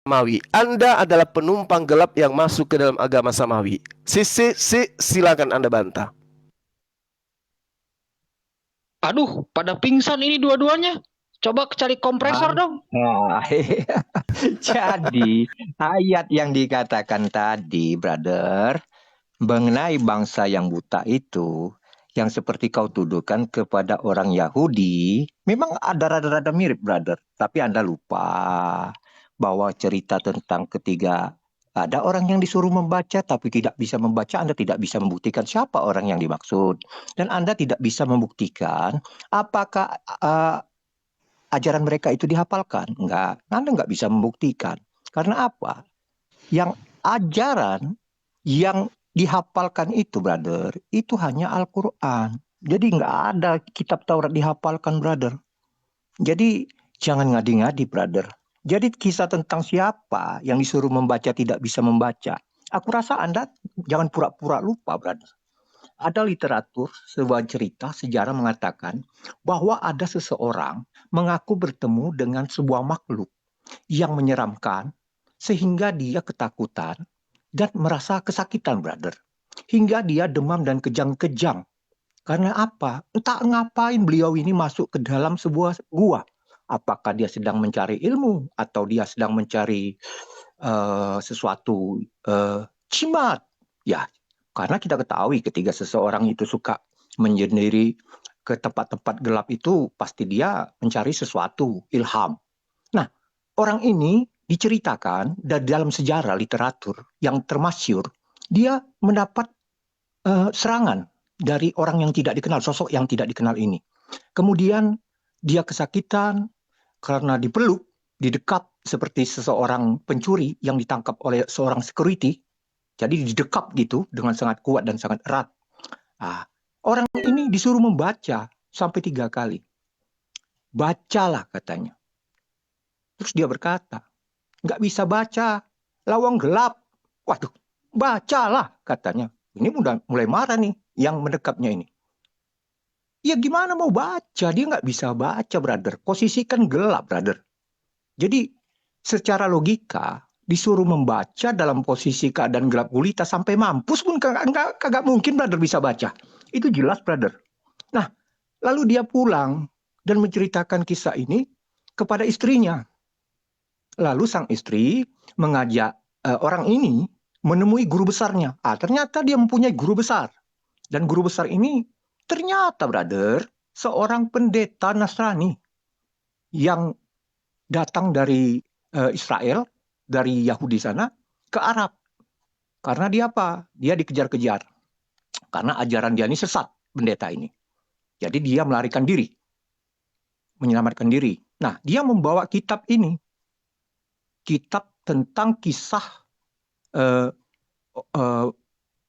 Samawi. Anda adalah penumpang gelap yang masuk ke dalam agama Samawi. Silakan Anda bantah. Aduh, pada pingsan ini dua-duanya. Coba cari kompresor dong. Jadi ayat yang dikatakan tadi, brother, mengenai bangsa yang buta itu, yang seperti kau tuduhkan kepada orang Yahudi, memang ada rada-rada mirip, brother. Tapi Anda lupa bahwa cerita tentang ketiga ada orang yang disuruh membaca tapi tidak bisa membaca, Anda tidak bisa membuktikan siapa orang yang dimaksud. Dan Anda tidak bisa membuktikan apakah ajaran mereka itu dihafalkan. Enggak, Anda nggak bisa membuktikan. Karena apa? Yang ajaran yang dihafalkan itu, brother, itu hanya Al-Quran. Jadi nggak ada kitab Taurat dihafalkan, brother. Jadi jangan ngadi-ngadi, brother. Jadi kisah tentang siapa yang disuruh membaca tidak bisa membaca. Aku rasa Anda jangan pura-pura lupa, brother. Ada literatur, sebuah cerita, sejarah mengatakan bahwa ada seseorang mengaku bertemu dengan sebuah makhluk yang menyeramkan sehingga dia ketakutan dan merasa kesakitan, brother. Hingga dia demam dan kejang-kejang. Karena apa? Entah ngapain beliau ini masuk ke dalam sebuah gua. Apakah dia sedang mencari ilmu atau dia sedang mencari sesuatu jimat? Ya, karena kita ketahui ketika seseorang itu suka menyendiri ke tempat-tempat gelap itu, pasti dia mencari sesuatu, ilham. Nah, orang ini diceritakan dalam sejarah literatur yang termasyur, dia mendapat serangan dari orang yang tidak dikenal, sosok yang tidak dikenal ini. Kemudian dia kesakitan karena dipeluk, didekap seperti seseorang pencuri yang ditangkap oleh seorang security. Jadi didekap gitu dengan sangat kuat dan sangat erat. Nah, orang ini disuruh membaca sampai 3 kali. Bacalah katanya. Terus dia berkata, nggak bisa baca, lawang gelap. Waduh, bacalah katanya. Ini udah mulai marah nih yang mendekapnya ini. Ya gimana mau baca? Dia nggak bisa baca, brother. Posisi kan gelap, brother. Jadi secara logika disuruh membaca dalam posisi keadaan gelap gulita sampai mampus pun kagak mungkin, brother, bisa baca. Itu jelas, brother. Nah, lalu dia pulang dan menceritakan kisah ini kepada istrinya. Lalu sang istri mengajak orang ini menemui guru besarnya. Ternyata dia mempunyai guru besar. Dan guru besar ini ternyata, brother, seorang pendeta Nasrani yang datang dari Israel, dari Yahudi sana, ke Arab. Karena dia apa? Dia dikejar-kejar. Karena ajaran dia ini sesat, pendeta ini. Jadi dia melarikan diri. Menyelamatkan diri. Nah, dia membawa kitab ini. Kitab tentang kisah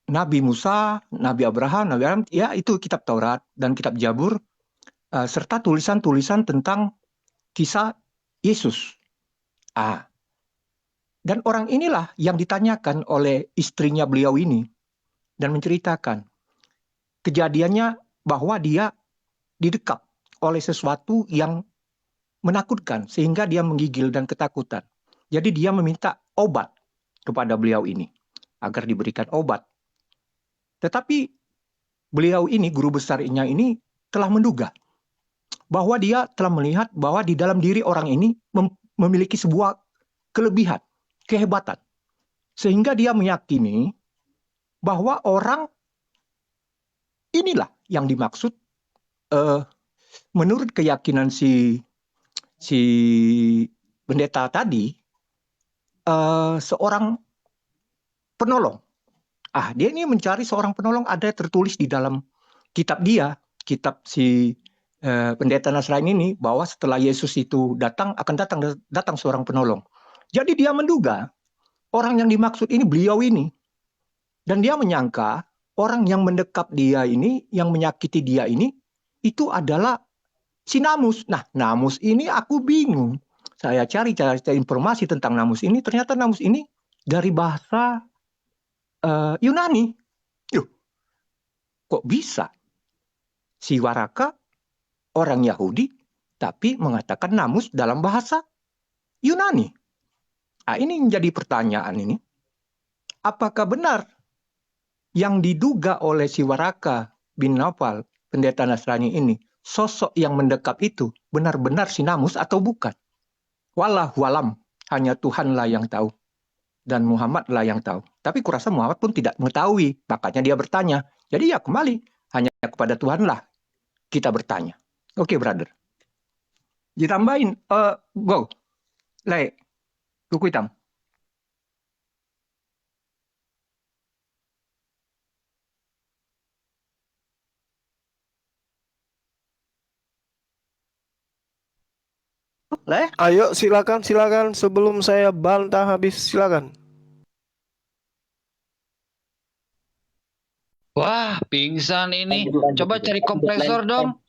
Nabi Musa, Nabi Abraham, Nabi Adam, ya itu kitab Taurat dan kitab Jabur, serta tulisan-tulisan tentang kisah Yesus. Dan orang inilah yang ditanyakan oleh istrinya beliau ini dan menceritakan kejadiannya bahwa dia didekap oleh sesuatu yang menakutkan sehingga dia menggigil dan ketakutan. Jadi dia meminta obat kepada beliau ini agar diberikan obat. Tetapi beliau ini, guru besarnya ini, telah menduga bahwa dia telah melihat bahwa di dalam diri orang ini memiliki sebuah kelebihan, kehebatan. Sehingga dia meyakini bahwa orang inilah yang dimaksud menurut keyakinan si pendeta tadi, seorang penolong. Dia ini mencari seorang penolong, ada tertulis di dalam kitab dia, kitab si pendeta Nasrani ini, bahwa setelah Yesus itu datang, akan datang seorang penolong. Jadi dia menduga orang yang dimaksud ini beliau ini. Dan dia menyangka orang yang mendekap dia ini, yang menyakiti dia ini, itu adalah si Namus. Nah, Namus ini aku bingung. Saya cari informasi tentang Namus ini, ternyata Namus ini dari bahasa Yunani. Kok bisa? Si Waraka orang Yahudi, tapi mengatakan Namus dalam bahasa Yunani. Nah, ini menjadi pertanyaan ini. Apakah benar yang diduga oleh si Waraka bin Naufal, pendeta Nasrani ini, sosok yang mendekap itu benar-benar si Namus atau bukan? Wallahu alam, hanya Tuhanlah yang tahu. Dan Muhammadlah yang tahu. Tapi kurasa Muhammad pun tidak mengetahui. Makanya dia bertanya. Jadi ya kembali, hanya kepada Tuhanlah kita bertanya. Oke, brother. Ditambahin, go. Le, kuku hitam. Le, Ayo silakan sebelum saya bantah habis, silakan. Wah, pingsan ini. Lanjut, Coba cari kompresor dong.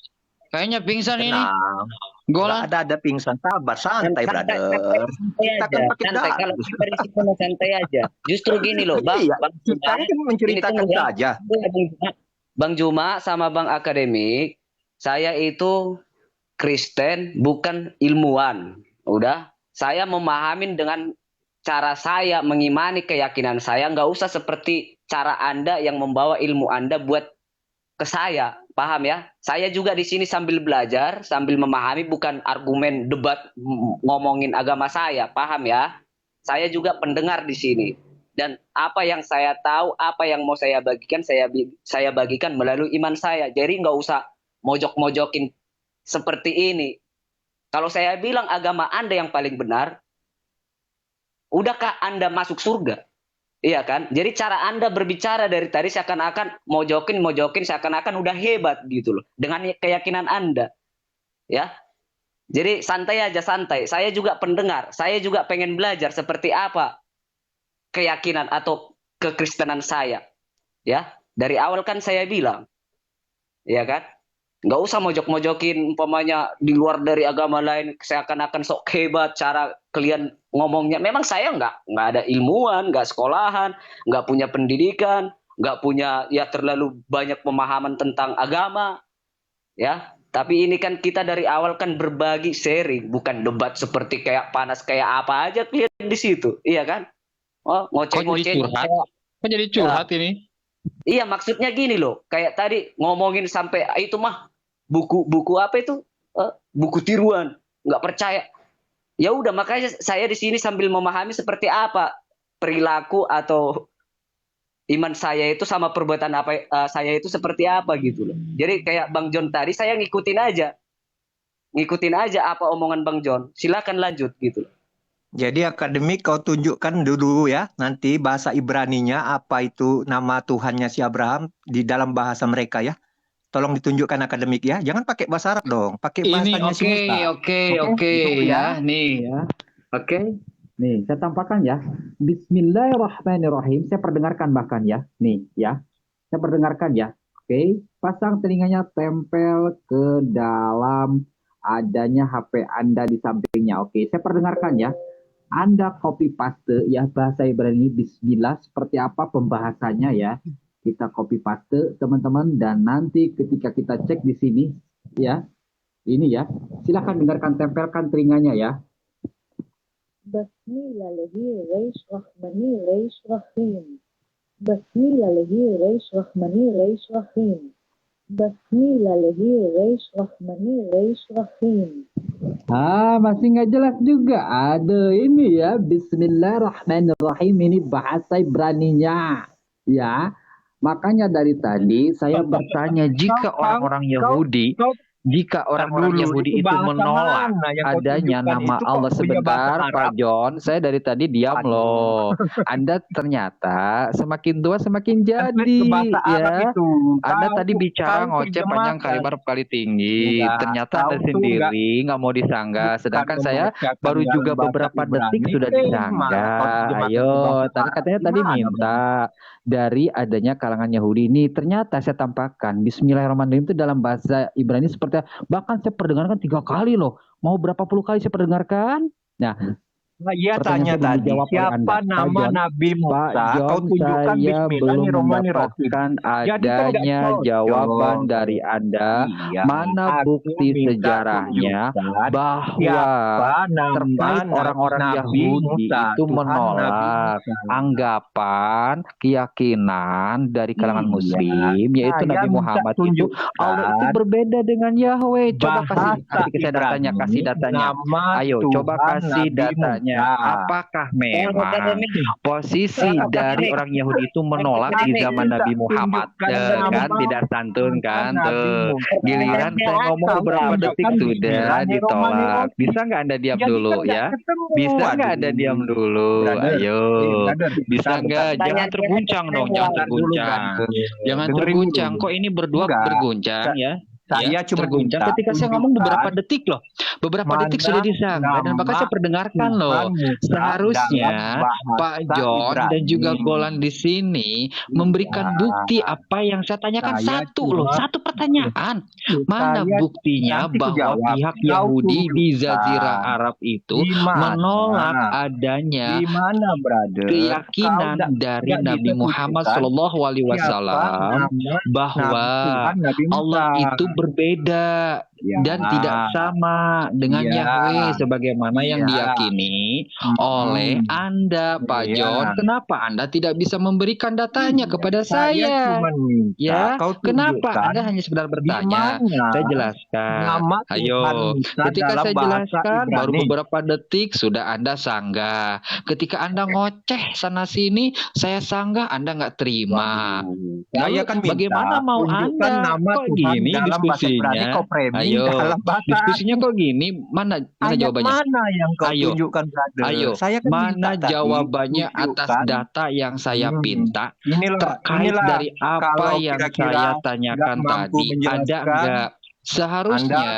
Kayaknya pingsan ini. tenang. Golan. Nggak ada pingsan, sabar, santai, brother. Santai Kita aja, kan pakai santai. Kalau dalus. kita risikonya santai aja. Justru gini loh, Bang. Iya, Bang kita Juma, kan menceritakan ini tuh ya. saja. Bang Juma sama Bang Akademik, saya itu Kristen, bukan ilmuwan. Udah, saya memahamin dengan cara saya mengimani keyakinan saya. Nggak usah seperti cara Anda yang membawa ilmu Anda buat ke saya. Paham ya? Saya juga di sini sambil belajar, sambil memahami, bukan argumen debat ngomongin agama saya. Paham ya? Saya juga pendengar di sini. Dan apa yang saya tahu, apa yang mau saya bagikan, saya bagikan melalui iman saya. Jadi nggak usah mojok-mojokin seperti ini. Kalau saya bilang agama Anda yang paling benar, udahkah Anda masuk surga? Iya kan? Jadi cara Anda berbicara dari tadi seakan-akan mojokin seakan-akan udah hebat gitu loh. Dengan keyakinan Anda. Ya. Jadi santai aja, santai. Saya juga pendengar, saya juga pengen belajar seperti apa keyakinan atau kekristenan saya. Ya. Dari awal kan saya bilang. Ya kan? Nggak usah mojok-mojokin umpamanya di luar dari agama lain seakan-akan sok hebat cara kalian ngomongnya. Memang saya nggak ada ilmuwan, nggak sekolahan, nggak punya pendidikan, nggak punya ya terlalu banyak pemahaman tentang agama, ya. Tapi ini kan kita dari awal kan berbagi, sharing, bukan debat seperti kayak panas kayak apa aja kalian di situ, iya kan? Oh, Kok jadi ngoceh-ngoceh. curhat? Kok jadi curhat ini? Iya, maksudnya gini loh, kayak tadi ngomongin sampai itu mah buku apa itu, buku tiruan, nggak percaya. Ya udah, makanya saya di sini sambil memahami seperti apa perilaku atau iman saya itu sama perbuatan apa saya itu seperti apa gitu loh. Jadi kayak Bang John tadi saya ngikutin aja apa omongan Bang John. Silakan lanjut gitu loh. Jadi akademik kau tunjukkan dulu ya, nanti bahasa Ibraninya apa itu nama Tuhannya si Abraham di dalam bahasa mereka ya. Tolong ditunjukkan akademik ya. Jangan pakai bahasa Arab dong, pakai Ini bahasanya si Musa. oke ya, nih ya. Oke. Nih, saya tampakkan ya. Bismillahirrahmanirrahim. Saya perdengarkan bahkan ya. Nih ya. Saya perdengarkan ya. Oke. Pasang telinganya tempel ke dalam adanya HP Anda di sampingnya. Oke. Saya perdengarkan ya. Anda copy paste ya bahasa Ibrani Bismillah seperti apa pembahasannya ya. Kita copy paste teman-teman dan nanti ketika kita cek di sini ya. Ini ya. Silahkan dengarkan tempelkan telinganya ya. Bismillahirrahmanirrahim. Bismillahirrahmanirrahim. Bismillahirrahmanirrahim. Masih nggak jelas juga. Ada ini ya, Bismillahirrahmanirrahim. Ini bahasa Ibraninya. Ya, makanya dari tadi saya bertanya, jika orang-orang Yahudi, itu menolak adanya nama Allah sebentar, Pak John, saya dari tadi diam loh. Anda ternyata semakin tua semakin jadi, ya. Anda tadi bicara ngoceh panjang kali lebar kali tinggi. Ternyata Anda sendiri nggak mau disanggah. Sedangkan saya baru juga beberapa detik sudah disanggah. Ayo, tadi katanya tadi minta dari adanya kalangan Yahudi ini. Ternyata saya tampakkan Bismillahirrahmanirrahim itu dalam bahasa Ibrani seperti bahkan saya perdengarkan 3 kali loh. Mau berapa puluh kali saya perdengarkan? Nah, Ia Pertanyaan tanya saya belum tadi, dijawab oleh siapa Anda. Pak nama John, Nabi Pak Musa? Kau John, tunjukkan saya belum Bismillahirrahmanirrahim. mendapatkan Jadi kan nggak adanya jawaban cocok. dari Anda. Iya, Mana aku bukti minta sejarahnya tunjukkan bahwa siapa nama terkait orang-orang Nabi Yahudi Musa, itu Tuhan Nabi menolak Musa. anggapan, keyakinan dari kalangan Iya, Muslim, yaitu saya Nabi minta Muhammad itu Allah itu tunjukkan berbeda dengan Yahweh. Coba kasih bahasa ke saya datanya, kasih Ibrani datanya. nama Ayo, coba Tuhan kasih Nabi datanya. Musa. Apakah memang posisi dari orang Yahudi itu menolak di zaman Nabi Muhammad? Tunjukkan Kan nama tidak santun kan Nabi tuh. Musa. Giliran saya ngomong Kau beberapa detik tunjukkan sudah ditolak. Bisa nggak Anda diam Jadi dulu kan nggak ya? ketemu. Bisa nggak Waduh. Anda diam dulu? Brother, Ayo. brother, Bisa bentar, nggak? bentar. Jangan terguncang dong, jangan Bentar dulu, terguncang. brother. Jangan Dengerin terguncang. dulu. Kok ini berdua Enggak. berguncang ya? Saya cuma terguncang minta ketika saya ngomong beberapa tunjukkan detik loh. Beberapa mana detik sudah disangka dan bahkan nama saya perdengarkan loh. Tuhan Musa Seharusnya dalam bahasa Pak John dan Ibrani. juga Golan di sini memberikan bukti apa yang saya tanyakan. Saya Satu loh, cuma- satu pertanyaan. Mana Saya buktinya nanti ku bahwa jawab. pihak Kau Yahudi di tunjukkan. Jazirah Arab itu Di mana? menolak adanya Di mana, brother? keyakinan Kau dari nggak Nabi bisa Muhammad tunjukkan Shallallahu Alaihi siapa Wasallam nama bahwa Tuhan Nabi Musa. Allah itu berbeda Ya. dan tidak sama dengan Ya. Yahweh sebagaimana yang Ya. diyakini oleh Anda, Pak Ya. John. Kenapa Anda tidak bisa memberikan datanya kepada saya? cuma minta Ya, kau kenapa tunjukkan Anda hanya sekedar di bertanya? mana Saya jelaskan. nama Ayo, Tuhan Musa ketika dalam saya bahasa jelaskan baru Ibrani. beberapa detik sudah Anda sanggah. Ketika Anda ngoceh sana sini, saya sanggah, Anda nggak terima. Waduh, saya kan minta bagaimana mau tunjukkan Anda? nama Kok Tuhan gini dalam bahasa Ibrani, diskusinya? kau framing Ayo, dalam bahasa diskusinya kok gini? Mana ayat jawabannya? mana yang kau Ayo. tunjukkan, brother? Ayo, Saya kan minta mana tadi, jawabannya atas tunjukkan. data yang saya pinta terkait Inilah dari apa kalau yang kira-kira saya tanyakan nggak mampu tadi? Ada menjelaskan, enggak? Seharusnya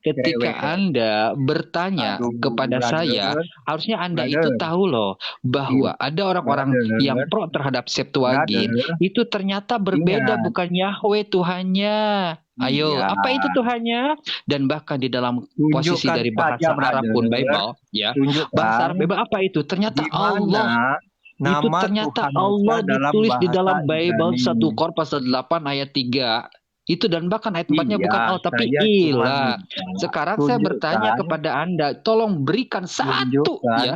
ketika cewek. Anda bertanya Aduh, kepada brother. saya, harusnya Anda Brother. itu tahu loh bahwa ada orang-orang Brother. yang pro terhadap Septuagint Brother. itu ternyata berbeda, Ingat. bukan Yahweh Tuhannya. Ayo, Iya. apa itu Tuhannya? Dan bahkan di dalam posisi Tunjukkan dari bahasa saja, Arab pun brother. Bible, ya. Tunjukkan Bahasa Arab Bible apa itu? Ternyata di mana Allah itu nama ternyata Tuhan Musa Allah ditulis di bahasa dalam Bible Ibrani. 1 Kor pasal 8 ayat 3. Itu dan bahkan ayat 4-nya Iya, bukan Allah tapi saya cuma ilah. minta Sekarang saya bertanya tunjukkan. kepada Anda, tolong berikan satu Tunjukkan. ya,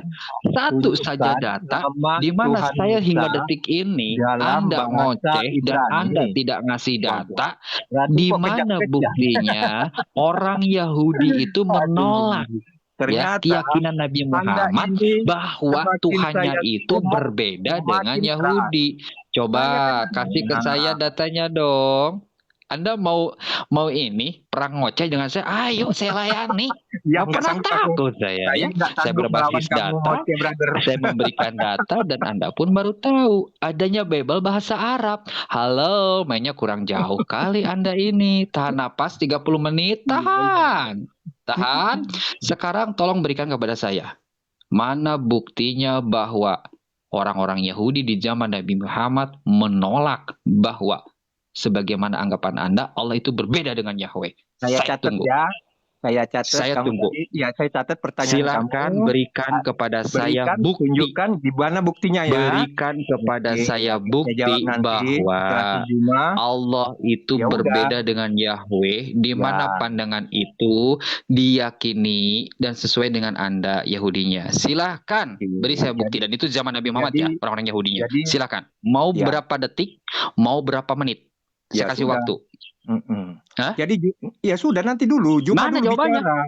satu saja Tunjukkan data nama di mana Tuhan saya hingga Musa detik ini dalam Anda bahasa ngoceh dan Ibrani. Anda tidak ngasih data. Berarti Di kok mana kejap-kejap. buktinya orang Yahudi itu menolak Aduh. ya Ternyata keyakinan Nabi Anda Muhammad ini bahwa semakin Tuhannya saya itu ngomong, berbeda semakin dengan keras. Yahudi. Coba Saya kan kasih ke bilang. saya datanya dong. Anda mau ini perang ngoceh dengan saya? Ayo saya layani. Ya, Nggak pernah nggak sanggup. takut saya. Saya Ya. nggak Saya sanggup melawan berbasis kamu, data. Oke, brother. Saya memberikan data dan Anda pun baru tahu adanya Bible bahasa Arab. Halo, mainnya kurang jauh kali Anda ini. Tahan napas 30 menit. Tahan. Tahan. Sekarang tolong berikan kepada saya. Mana buktinya bahwa orang-orang Yahudi di zaman Nabi Muhammad menolak bahwa sebagaimana anggapan Anda, Allah itu berbeda dengan Yahweh. Saya catat tunggu. ya. Saya catat. Saya kamu tunggu. tadi. Ya, saya catat pertanyaan Silakan kamu. berikan kepada saya Berikan, bukti. tunjukkan di mana buktinya ya. Berikan kepada Oke, saya saya bukti jawab nanti bahwa setelah Juma. Allah itu Ya udah. berbeda dengan Yahweh, di mana Ya. pandangan itu diyakini dan sesuai dengan Anda Yahudinya. Silahkan beri saya bukti, dan itu zaman Nabi Muhammad ya, Jadi- orang-orang Yahudinya. jadi- Silahkan. Mau Ya. berapa detik, mau berapa menit, saya Ya kasih sudah. waktu. Hah? Jadi ya sudah, nanti dulu Juma Mana dulu jawabannya? bicara.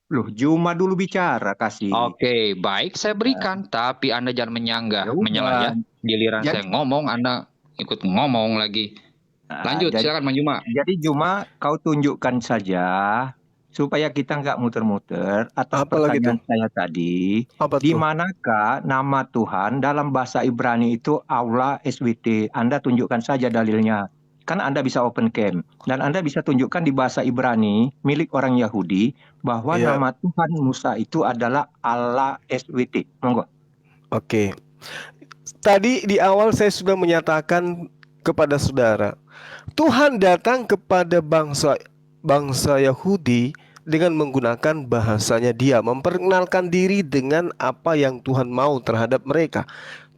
Loh, Juma dulu bicara, kasih. Oke, baik, saya berikan, tapi Anda jangan menyanggah, Ya udah. menyalah ya. Giliran Jadi- saya ngomong, Anda ikut ngomong lagi. Nah, Lanjut, jadi, silakan Bang Juma. jadi Juma kau tunjukkan saja supaya kita nggak muter-muter atas Apa lagi pertanyaan saya tadi. Apa Di tuh? manakah nama Tuhan dalam bahasa Ibrani itu Allah SWT? Anda tunjukkan saja dalilnya. Kan Anda bisa open cam dan Anda bisa tunjukkan di bahasa Ibrani milik orang Yahudi bahwa Iya. nama Tuhan Musa itu adalah Allah SWT. Monggo. Oke. Tadi di awal saya sudah menyatakan kepada saudara, Tuhan datang kepada bangsa Yahudi dengan menggunakan bahasanya dia, memperkenalkan diri dengan apa yang Tuhan mau terhadap mereka.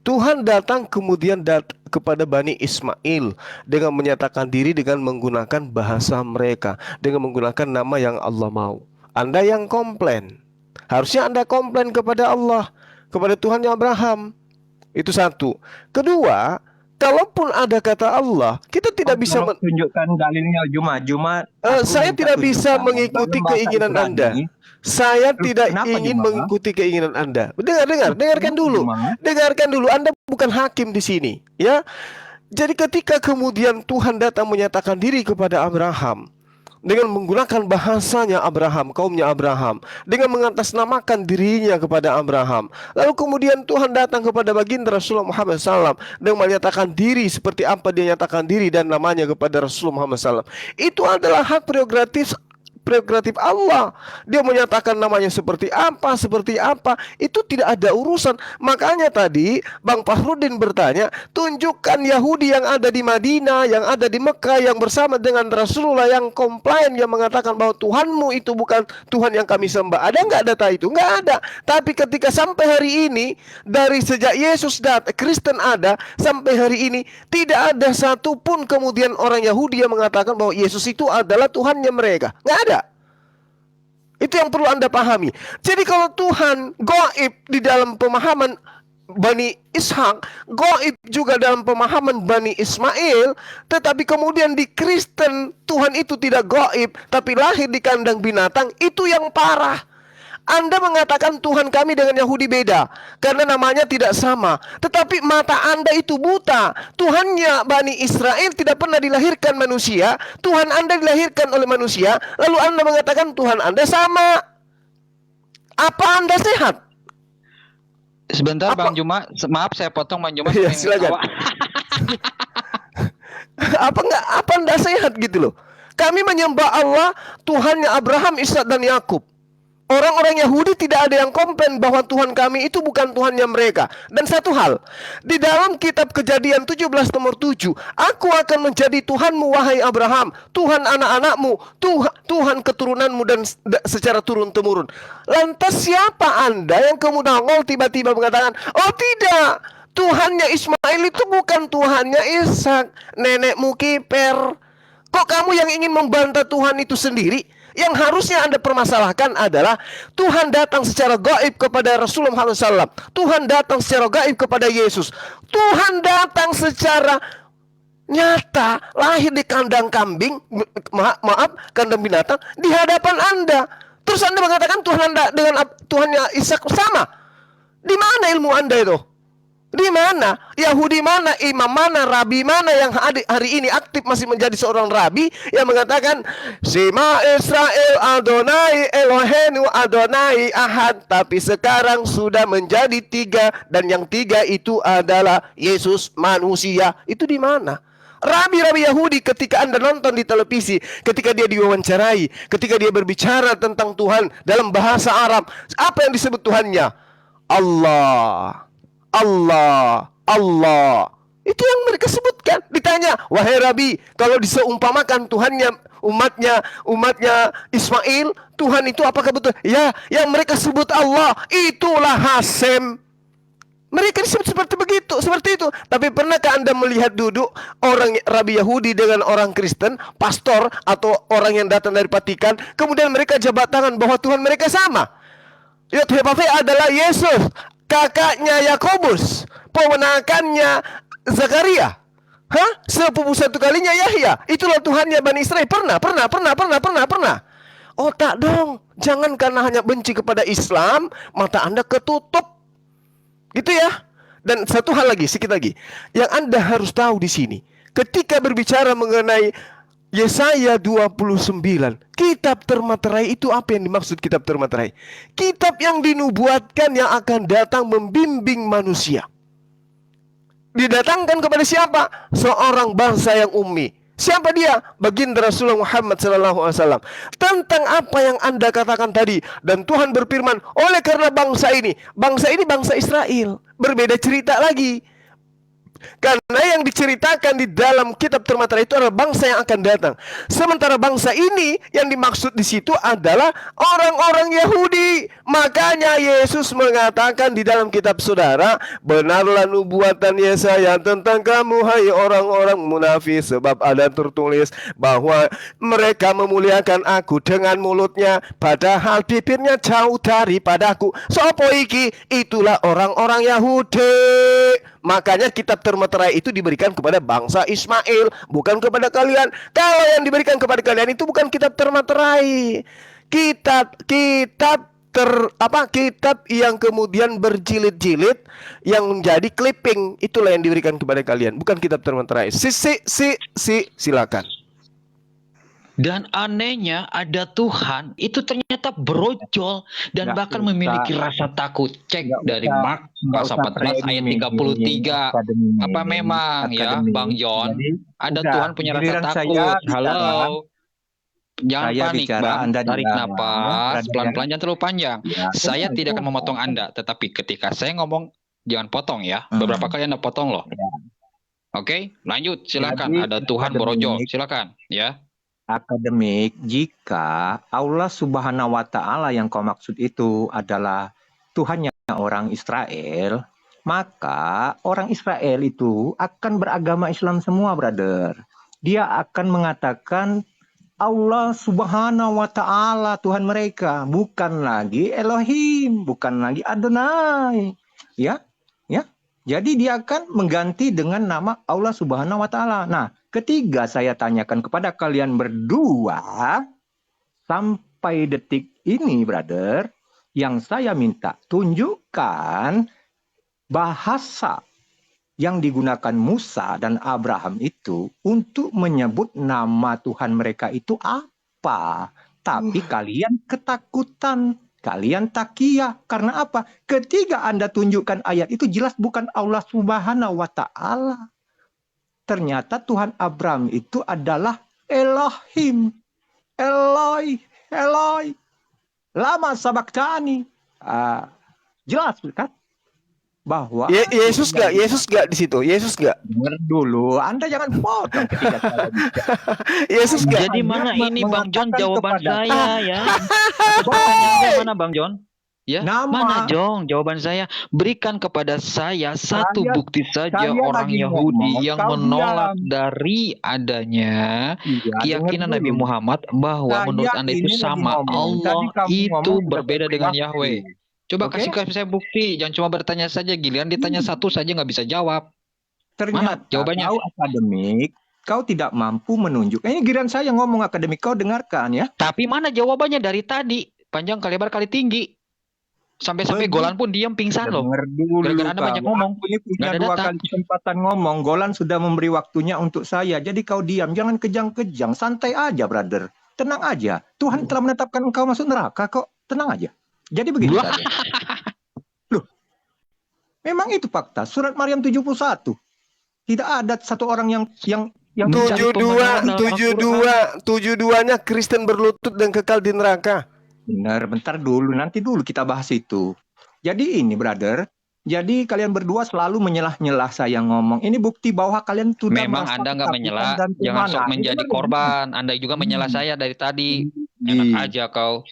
Tuhan datang kemudian kepada Bani Ismail dengan menyatakan diri dengan menggunakan bahasa mereka, dengan menggunakan nama yang Allah mau. Anda yang komplain, harusnya Anda komplain kepada Allah, kepada Tuhan yang Abraham. Itu satu. Kedua, kalaupun ada kata Allah, kita tidak bisa tunjukkan dalilnya Juma. saya tidak bisa mengikuti keinginan Anda. Saya tidak Kenapa, ingin Juma? mengikuti keinginan Anda. Dengarkan dulu. Juma? Dengarkan dulu. Anda bukan hakim di sini, ya. Jadi ketika kemudian Tuhan datang menyatakan diri kepada Abraham dengan menggunakan bahasanya Abraham, kaumnya Abraham, dengan mengatasnamakan dirinya kepada Abraham. Lalu kemudian Tuhan datang kepada baginda Rasulullah Muhammad SAW dengan menyatakan diri seperti apa dia nyatakan diri dan namanya kepada Rasulullah Muhammad SAW. Itu adalah hak prerogatif Allah. Dia menyatakan namanya seperti apa, itu tidak ada urusan. Makanya tadi Bang Fahrudin bertanya, tunjukkan Yahudi yang ada di Madinah, yang ada di Mekah, yang bersama dengan Rasulullah, yang komplain, yang mengatakan bahwa Tuhanmu itu bukan Tuhan yang kami sembah. Ada nggak data itu? Nggak ada. Tapi ketika sampai hari ini, dari sejak Yesus datang, Kristen ada, sampai hari ini tidak ada satupun kemudian orang Yahudi yang mengatakan bahwa Yesus itu adalah Tuhannya mereka. Nggak ada. Itu yang perlu Anda pahami. Jadi kalau Tuhan gaib di dalam pemahaman Bani Ishak, gaib juga dalam pemahaman Bani Ismail, tetapi kemudian di Kristen Tuhan itu tidak gaib, tapi lahir di kandang binatang, itu yang parah. Anda mengatakan Tuhan kami dengan Yahudi beda karena namanya tidak sama, tetapi mata Anda itu buta. Tuhannya Bani Israel tidak pernah dilahirkan manusia, Tuhan Anda dilahirkan oleh manusia, lalu Anda mengatakan Tuhan Anda sama. Apa Anda sehat? Sebentar Apa? Bang Juma, maaf saya potong Bang Juma. Iya, saya ingin silakan. Apa Anda sehat gitu loh? Kami menyembah Allah, Tuhannya Abraham, Ishak dan Yakub. Orang-orang Yahudi tidak ada yang komplain bahwa Tuhan kami itu bukan Tuhannya mereka. Dan satu hal, di dalam kitab Kejadian 17 nomor 7, aku akan menjadi Tuhanmu wahai Abraham, Tuhan anak-anakmu, Tuhan keturunanmu dan secara turun-temurun. Lantas siapa Anda yang kemudian tiba-tiba mengatakan, oh tidak, Tuhannya Ismail itu bukan Tuhannya Ishak, nenekmu kiper. Kok kamu yang ingin membantah Tuhan itu sendiri? Yang harusnya Anda permasalahkan adalah Tuhan datang secara gaib kepada Rasulullah SAW. Tuhan datang secara gaib kepada Yesus. Tuhan datang secara nyata, lahir di kandang kambing, kandang binatang, di hadapan Anda. Terus Anda mengatakan Tuhan Anda dengan Tuhannya Ishak sama. Di mana ilmu Anda itu? Di mana? Yahudi mana? Imam mana? Rabi mana yang hari ini aktif masih menjadi seorang rabi yang mengatakan Shema Israel Adonai Elohenu Adonai Ahad, tapi sekarang sudah menjadi tiga dan yang tiga itu adalah Yesus manusia. Itu di mana? Rabi-rabi Yahudi ketika Anda nonton di televisi, ketika dia diwawancarai, ketika dia berbicara tentang Tuhan dalam bahasa Arab, apa yang disebut Tuhannya? Allah. Itu yang mereka sebutkan. Ditanya, wahai Rabi, kalau diseumpamakan Tuhannya umatnya Ismail, Tuhan itu apakah betul? Ya, yang mereka sebut Allah itulah Hasem. Mereka disebut seperti itu. Tapi pernahkah Anda melihat duduk orang Rabi Yahudi dengan orang Kristen, pastor atau orang yang datang dari Vatikan, kemudian mereka jabat tangan bahwa Tuhan mereka sama? Yod-Heh-Vav-Heh adalah Yesus, kakaknya Yakobus, ponakannya Zakaria, sepupu satu kalinya Yahya. Itulah Tuhannya Bani Israel. Pernah. Oh tak dong, jangan karena hanya benci kepada Islam mata Anda ketutup, gitu ya. Dan satu hal lagi, sedikit lagi, yang Anda harus tahu di sini, ketika berbicara mengenai Yesaya 29, kitab termaterai itu apa yang dimaksud kitab termaterai? Kitab yang dinubuatkan yang akan datang membimbing manusia. Didatangkan kepada siapa? Seorang bangsa yang ummi. Siapa dia? Baginda Rasulullah Muhammad SAW. Tentang apa yang Anda katakan tadi. Dan Tuhan berfirman, oleh karena bangsa ini bangsa Israel. Berbeda cerita lagi. Karena yang diceritakan di dalam kitab termatera itu adalah bangsa yang akan datang. Sementara bangsa ini yang dimaksud di situ adalah orang-orang Yahudi. Makanya Yesus mengatakan di dalam kitab saudara, benarlah nubuatan Yesaya tentang kamu hai orang-orang munafik, sebab ada tertulis bahwa mereka memuliakan aku dengan mulutnya, padahal bibirnya jauh daripadaku. Sopo iki? Itulah orang-orang Yahudi. Makanya kitab termeterai itu diberikan kepada bangsa Ismail, bukan kepada kalian. Kalau yang diberikan kepada kalian itu bukan kitab termeterai. Kitab yang kemudian berjilid-jilid yang menjadi clipping, itulah yang diberikan kepada kalian, bukan kitab termeterai. Silakan. Dan anehnya ada Tuhan itu ternyata brojol dan Nggak bahkan usah. memiliki rasa takut. Cek Nggak dari usah. Mark pasal 14 ayat 33. Apa memang ya Bang John ada Udah, Tuhan punya rasa giliran takut? saya bicara. Halo. Jangan Saya panik bicara, Bang, Anda tarik dilarang. napas, Anda pelan-pelan jangan terlalu panjang. Ya, Saya benar, tidak itu. akan memotong Anda, tetapi ketika saya ngomong jangan potong ya. Beberapa kali Anda potong loh. Oke, lanjut silakan. Jadi, Ada Tuhan brojol, akademik. silakan ya. Akademik, jika Allah Subhanahu wa Ta'ala yang kau maksud itu adalah Tuhannya orang Israel, maka orang Israel itu akan beragama Islam semua, brother. Dia akan mengatakan Allah Subhanahu wa Ta'ala Tuhan mereka, bukan lagi Elohim, bukan lagi Adonai. Ya, ya. Jadi dia akan mengganti dengan nama Allah Subhanahu wa Ta'ala. Nah, ketiga saya tanyakan kepada kalian berdua, sampai detik ini, brother, yang saya minta tunjukkan bahasa yang digunakan Musa dan Abraham itu untuk menyebut nama Tuhan mereka itu apa. Tapi kalian ketakutan, kalian takiyah. Karena apa? Ketika Anda tunjukkan ayat itu jelas bukan Allah Subhanahu wa Ta'ala. Ternyata Tuhan Abraham itu adalah Elohim. Eloi. Lama sabaktani. Jelas kan? Bahwa Yesus gak di situ. Yesus gak. Dengar dulu, Anda jangan potong ketika saya bicara. Yesus gak. Jadi mana ini Bang John mengatakan jawaban kepada- saya ya? Pertanyaannya mana Bang John? Ya, Nama. mana John? Jawaban saya, berikan kepada saya satu Saya- bukti saja saya orang lagi Yahudi ngomong, yang kau menolak diam. dari adanya Iya, keyakinan dengar Nabi dulu. Muhammad bahwa Saya menurut Anda itu ini lagi sama. ngomong. Allah Tadi kamu itu ngomong berbeda sudah dengan beri Yahweh. waktu. Coba Oke? kasih saya bukti, jangan cuma bertanya saja, giliran ditanya satu saja nggak bisa jawab. Ternyata jawabannya? kau akademik, kau tidak mampu menunjuk. Ini giliran saya ngomong akademik, kau dengarkan ya. Tapi mana jawabannya dari tadi? Panjang kali lebar kali tinggi. Sampai-sampai Begitu. Golan pun diam pingsan loh. Dengar dulu. Gara-gara Anda kau. banyak ngomong. Aku ini punya Nggak ada dua data. kali kesempatan ngomong. Golan sudah memberi waktunya untuk saya. Jadi kau diam, jangan kejang-kejang. Santai aja, brother. Tenang aja. Tuhan telah menetapkan engkau masuk neraka kok. Tenang aja. Jadi begini Wah. saja. Loh, memang itu fakta. Surat Maryam 71. Tidak ada satu orang yang Mencari pembenaran dalam 72-nya Kristen berlutut dan kekal di neraka. benar. Bentar dulu, nanti dulu kita bahas itu. Jadi ini, brother. Jadi kalian berdua selalu menyelah-nyelah saya ngomong. Ini bukti bahwa kalian sudah Memang merasa Anda nggak ketakutan menyela, dan jangan sok kemana. menjadi Ini korban. Anda juga menyela saya dari tadi. Enak aja kau.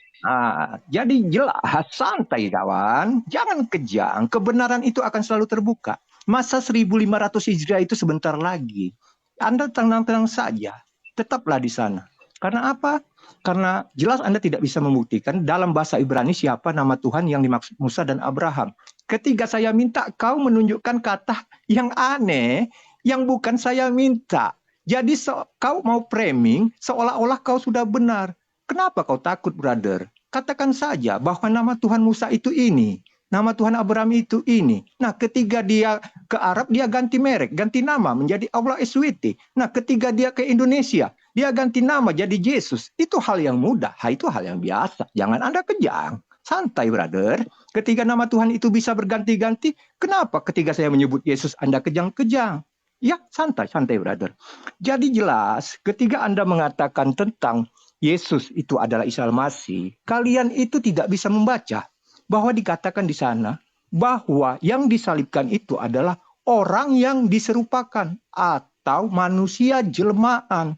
Jadi jelas, santai kawan. Jangan kejang. Kebenaran itu akan selalu terbuka. Masa 1500 Hijriah itu sebentar lagi. Anda tenang-tenang saja. Tetaplah di sana. Karena apa? Karena jelas Anda tidak bisa membuktikan dalam bahasa Ibrani siapa nama Tuhan yang dimaksud Musa dan Abraham. Ketika saya minta kau menunjukkan kata yang aneh, yang bukan saya minta. Jadi kau mau framing seolah-olah kau sudah benar. Kenapa kau takut, brother? Katakan saja bahwa nama Tuhan Musa itu ini. Nama Tuhan Abraham itu ini. Nah, ketika dia ke Arab, dia ganti merek, ganti nama menjadi Allah SWT. Nah, ketika dia ke Indonesia, dia ganti nama jadi Yesus. Itu hal yang mudah. Itu hal yang biasa. Jangan Anda kejang. Santai, brother. Ketika nama Tuhan itu bisa berganti-ganti, kenapa ketika saya menyebut Yesus Anda kejang-kejang? Ya, santai, brother. Jadi jelas, ketika Anda mengatakan tentang Yesus itu adalah Isa Al-Masih, kalian itu tidak bisa membaca bahwa dikatakan di sana bahwa yang disalibkan itu adalah orang yang diserupakan atau manusia jelmaan.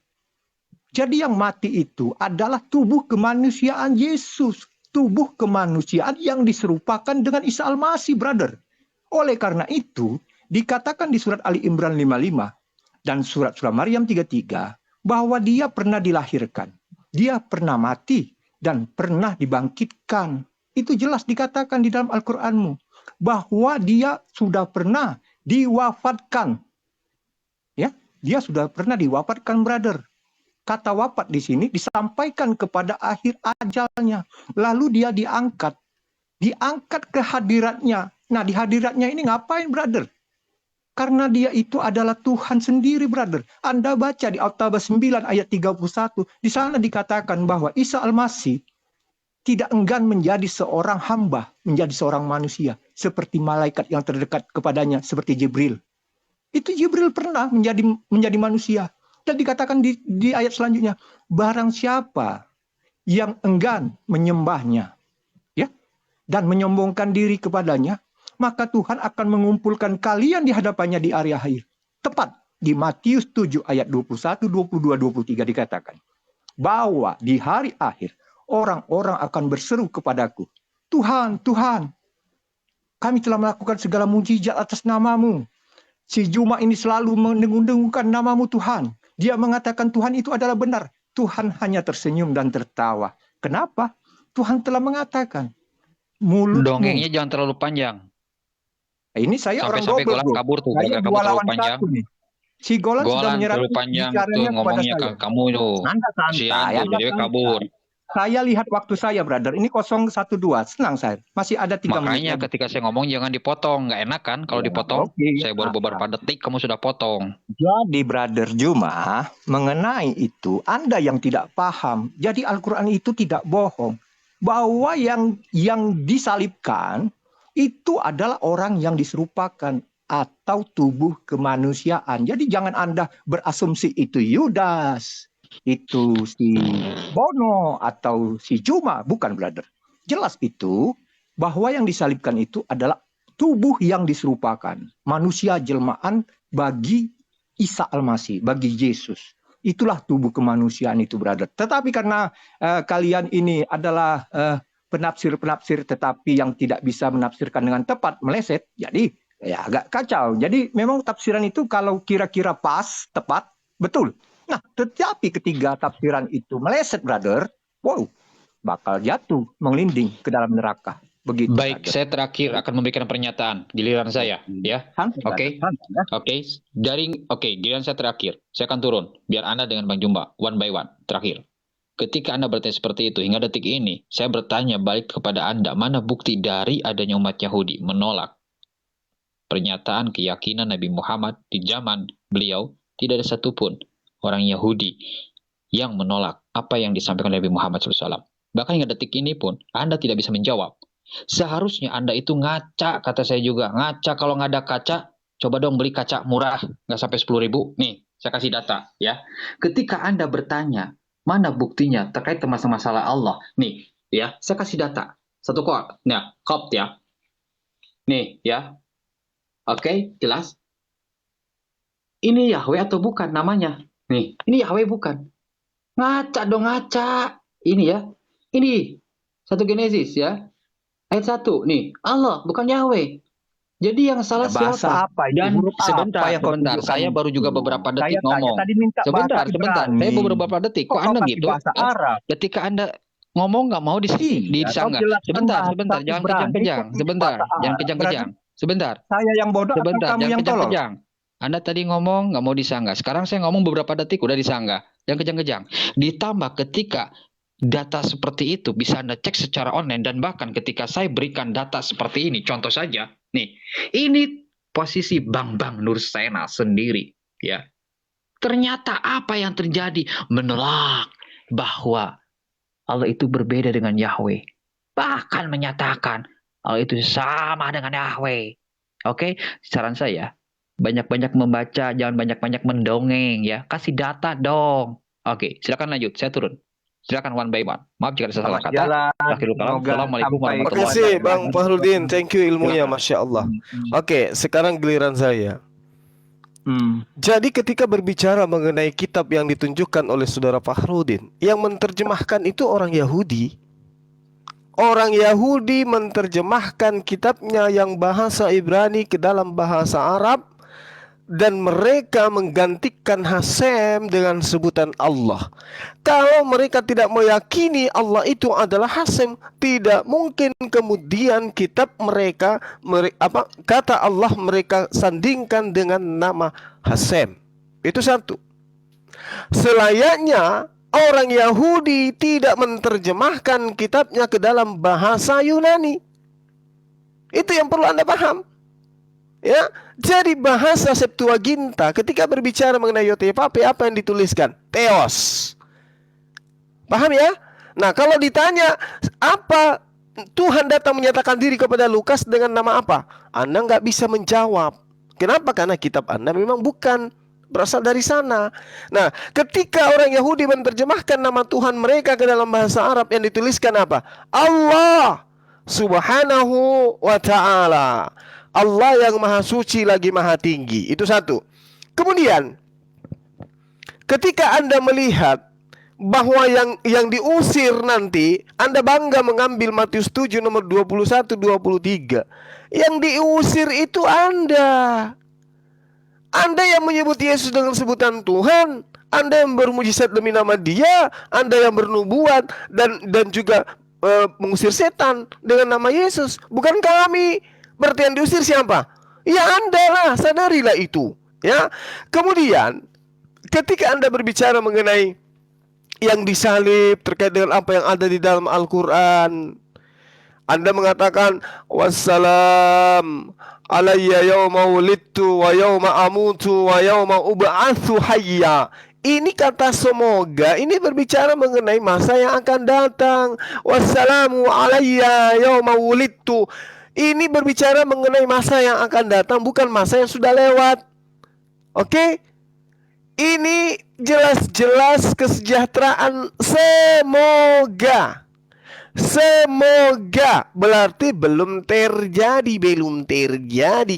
Jadi yang mati itu adalah tubuh kemanusiaan Yesus. Tubuh kemanusiaan yang diserupakan dengan Isa Al-Masih, brother. Oleh karena itu, dikatakan di surat Ali Imran 55 dan surat Surah Maryam 33 bahwa dia pernah dilahirkan, dia pernah mati, dan pernah dibangkitkan. Itu jelas dikatakan di dalam Al-Qur'anmu bahwa dia sudah pernah diwafatkan. Ya, dia sudah pernah diwafatkan, brother. Kata wafat di sini disampaikan kepada akhir ajalnya. Lalu dia diangkat ke hadiratnya. Nah, di hadiratnya ini ngapain, brother? Karena dia itu adalah Tuhan sendiri, brother. Anda baca di Al-Tawbah 9 ayat 31, di sana dikatakan bahwa Isa Al-Masih tidak enggan menjadi seorang hamba, menjadi seorang manusia, seperti malaikat yang terdekat kepadanya, seperti Jibril. Itu Jibril pernah menjadi manusia. Dan dikatakan di ayat selanjutnya, barang siapa yang enggan menyembahnya, ya, dan menyombongkan diri kepadanya, maka Tuhan akan mengumpulkan kalian di hadapannya di hari akhir. Tepat di Matius 7 ayat 21, 22, 23 dikatakan bahwa di hari akhir orang-orang akan berseru kepadaku, Tuhan, Tuhan, kami telah melakukan segala mujizat atas namamu. Si Juma ini selalu mendengung-dengungkan namamu, Tuhan. Dia mengatakan Tuhan itu adalah benar. Tuhan hanya tersenyum dan tertawa. Kenapa? Tuhan telah mengatakan, mulutmu. Dongengnya jangan terlalu panjang. Ini saya orang Sampai-sampai double, Golan bro. kabur tuh, Saya gara-gara kamu 2 terlalu lawan panjang. 1 nih. Si Golan sudah Golan menyerahkan terlalu panjang tuh bicaranya kepada ngomongnya saya. ke kamu tuh. Anda Kasihan santai, tuh, Anda jadi kabur. Saya lihat waktu saya, brother. Ini 012. Senang saya. Masih ada 3 menit Makanya lagi. ketika saya ngomong jangan dipotong. Nggak enak kan kalau Ya, dipotong? oke. Saya baru beberapa detik, kamu sudah potong. Jadi, brother Juma, mengenai itu, Anda yang tidak paham. Jadi Al-Quran itu tidak bohong. Bahwa yang disalibkan itu adalah orang yang diserupakan atau tubuh kemanusiaan. Jadi jangan Anda berasumsi itu Yudas, itu si Bono, atau si Juma. Bukan, brother. Jelas itu bahwa yang disalibkan itu adalah tubuh yang diserupakan. Manusia jelmaan bagi Isa Al-Masih, bagi Yesus. Itulah tubuh kemanusiaan itu, brother. Tetapi karena kalian ini adalah penafsir-penafsir tetapi yang tidak bisa menafsirkan dengan tepat, meleset, jadi ya agak kacau. Jadi memang tafsiran itu kalau kira-kira pas, tepat, betul. Nah, tetapi ketiga tafsiran itu meleset, brother, wow, bakal jatuh, mengelinding ke dalam neraka. Begitu. Baik, brother. saya terakhir akan memberikan pernyataan giliran saya, ya. Santai, Oke. brother, santai, ya. Oke, giliran saya terakhir. Saya akan turun biar Anda dengan Bang Jumba one by one. Terakhir. Ketika Anda bertanya seperti itu, hingga detik ini, saya bertanya balik kepada Anda, mana bukti dari adanya umat Yahudi menolak pernyataan keyakinan Nabi Muhammad di zaman beliau? Tidak ada satupun orang Yahudi yang menolak apa yang disampaikan Nabi Muhammad SAW. Bahkan hingga detik ini pun, Anda tidak bisa menjawab. Seharusnya Anda itu ngaca, kata saya juga. Ngaca, kalau nggak ada kaca, coba dong beli kaca murah, nggak sampai 10.000. Nih, saya kasih data ya. Ketika Anda bertanya, mana buktinya terkait masalah Allah? Nih, ya, saya kasih data. Satu kok, nah, kop ya. Nih, ya. Oke, jelas. Ini Yahweh atau bukan namanya? Nih, ini Yahweh bukan. Ngaca dong, ngaca. Ini ya. Ini 1 Genesis ya. Ayat 1 nih, Allah bukan Yahweh. Jadi yang salah Bahasa siapa? apa itu? Dan Huruf sebentar, apa yang kau sebentar. tunjukkan Saya baru juga itu? beberapa Saya detik tanya, ngomong. tadi minta Sebentar. bahasa Ibrani. Saya baru beberapa detik. Kok Anda kasih gitu? bahasa Arab? Ketika Anda ngomong nggak mau disanggah. Kau jelaskan Sebentar, bahasa jangan Ibrani, kejang-kejang. kok Sebentar, bahasa jangan Arab. kejang-kejang. Sebentar. Saya yang bodoh atau Sebentar, kamu jangan yang tolol? kejang-kejang. Anda tadi ngomong nggak mau disanggah. Sekarang saya ngomong beberapa detik udah disanggah. Jangan kejang-kejang. Ditambah ketika data seperti itu bisa Anda cek secara online, dan bahkan ketika saya berikan data seperti ini, contoh saja, nih, ini posisi Bang Nur Sena sendiri, ya. Ternyata apa yang terjadi? Menolak bahwa Allah itu berbeda dengan Yahweh. Bahkan menyatakan Allah itu sama dengan Yahweh. Oke, saran saya, banyak-banyak membaca, jangan banyak-banyak mendongeng ya. Kasih data dong. Oke, silakan lanjut, saya turun. Silakan one by one. Maaf jika ada salah Selamat kata. jalan. Akhirul kalam. Semoga Assalamualaikum sampai Terima warahmatullahi kasih wabarakatuh. Bang Fahrudin, thank you ilmunya, Silakan. Masya Allah. Oke, sekarang giliran saya. Hmm. Jadi ketika berbicara mengenai kitab yang ditunjukkan oleh saudara Fahrudin, yang menerjemahkan itu orang Yahudi. Orang Yahudi menerjemahkan kitabnya yang bahasa Ibrani ke dalam bahasa Arab, dan mereka menggantikan Hasem dengan sebutan Allah. Kalau mereka tidak meyakini Allah itu adalah Hasem, tidak mungkin kemudian kitab mereka, kata Allah mereka sandingkan dengan nama Hasem. Itu satu. Selayaknya orang Yahudi tidak menerjemahkan kitabnya ke dalam bahasa Yunani. Itu yang perlu Anda paham. Ya, jadi bahasa Septuaginta ketika berbicara mengenai Yotepape, apa yang dituliskan? Theos. Paham ya? Nah, kalau ditanya apa Tuhan datang menyatakan diri kepada Lukas dengan nama apa? Anda nggak bisa menjawab. Kenapa? Karena kitab Anda memang bukan berasal dari sana. Nah, ketika orang Yahudi menerjemahkan nama Tuhan mereka ke dalam bahasa Arab, yang dituliskan apa? Allah Subhanahu wa ta'ala. Allah yang maha suci lagi maha tinggi. Itu satu. Kemudian ketika Anda melihat bahwa yang diusir nanti, Anda bangga mengambil Matius 7 nomor 21-23. Yang diusir itu Anda. Anda yang menyebut Yesus dengan sebutan Tuhan, Anda yang bermujizat demi nama Dia, Anda yang bernubuat dan juga mengusir setan dengan nama Yesus, bukan kami. Berarti yang diusir siapa? Ya Anda lah, sadarilah itu. Ya. Kemudian ketika Anda berbicara mengenai yang disalib terkait dengan apa yang ada di dalam Al-Quran, Anda mengatakan wassalam alayya yawma wulidtu wa yawma amutu wa yawma ub'atsu hayya. Ini kata semoga, ini berbicara mengenai masa yang akan datang. Wassalamu alayya yawma wulidtu. Ini berbicara mengenai masa yang akan datang, bukan masa yang sudah lewat. Oke? Ini jelas-jelas kesejahteraan semoga. Semoga berarti belum terjadi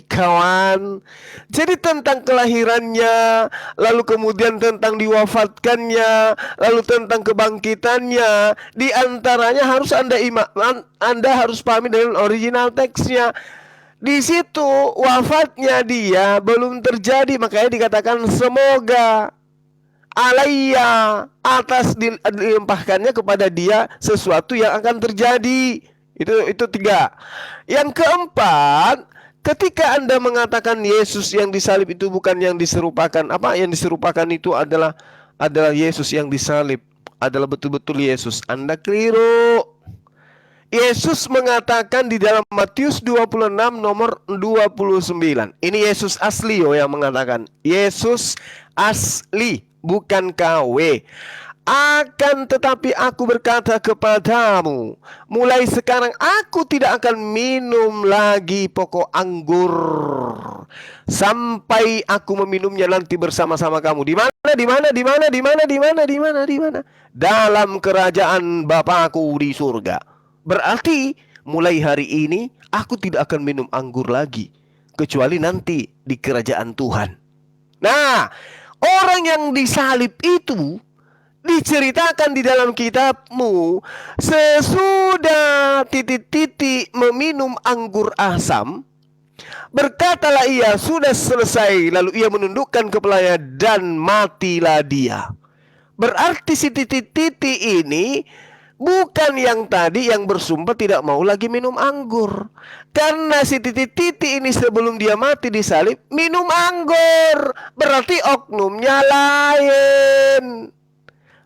kawan. Jadi tentang kelahirannya, lalu kemudian tentang diwafatkannya, lalu tentang kebangkitannya, di antaranya harus Anda harus pahami dengan original teksnya. Di situ wafatnya dia belum terjadi, makanya dikatakan semoga. Alayya, atas dilimpahkannya kepada dia sesuatu yang akan terjadi. Itu tiga. Yang keempat, ketika Anda mengatakan Yesus yang disalib itu bukan yang diserupakan, apa yang diserupakan itu adalah Yesus yang disalib, adalah betul-betul Yesus. Anda keliru. Yesus mengatakan di dalam Matius 26 nomor 29. Ini Yesus asli yang mengatakan. Yesus asli, bukan KW. Akan tetapi aku berkata kepadamu, mulai sekarang aku tidak akan minum lagi pokok anggur sampai aku meminumnya nanti bersama-sama kamu. Di mana? Dalam kerajaan Bapakku di surga. Berarti mulai hari ini aku tidak akan minum anggur lagi, kecuali nanti di kerajaan Tuhan. Nah, orang yang disalib itu diceritakan di dalam kitabmu, sesudah titik-titik meminum anggur asam, berkatalah ia, sudah selesai. Lalu ia menundukkan kepalanya dan matilah dia. Berarti si titik-titik ini bukan yang tadi yang bersumpah tidak mau lagi minum anggur. Karena si titik-titik ini sebelum dia mati disalib minum anggur. Berarti oknumnya lain.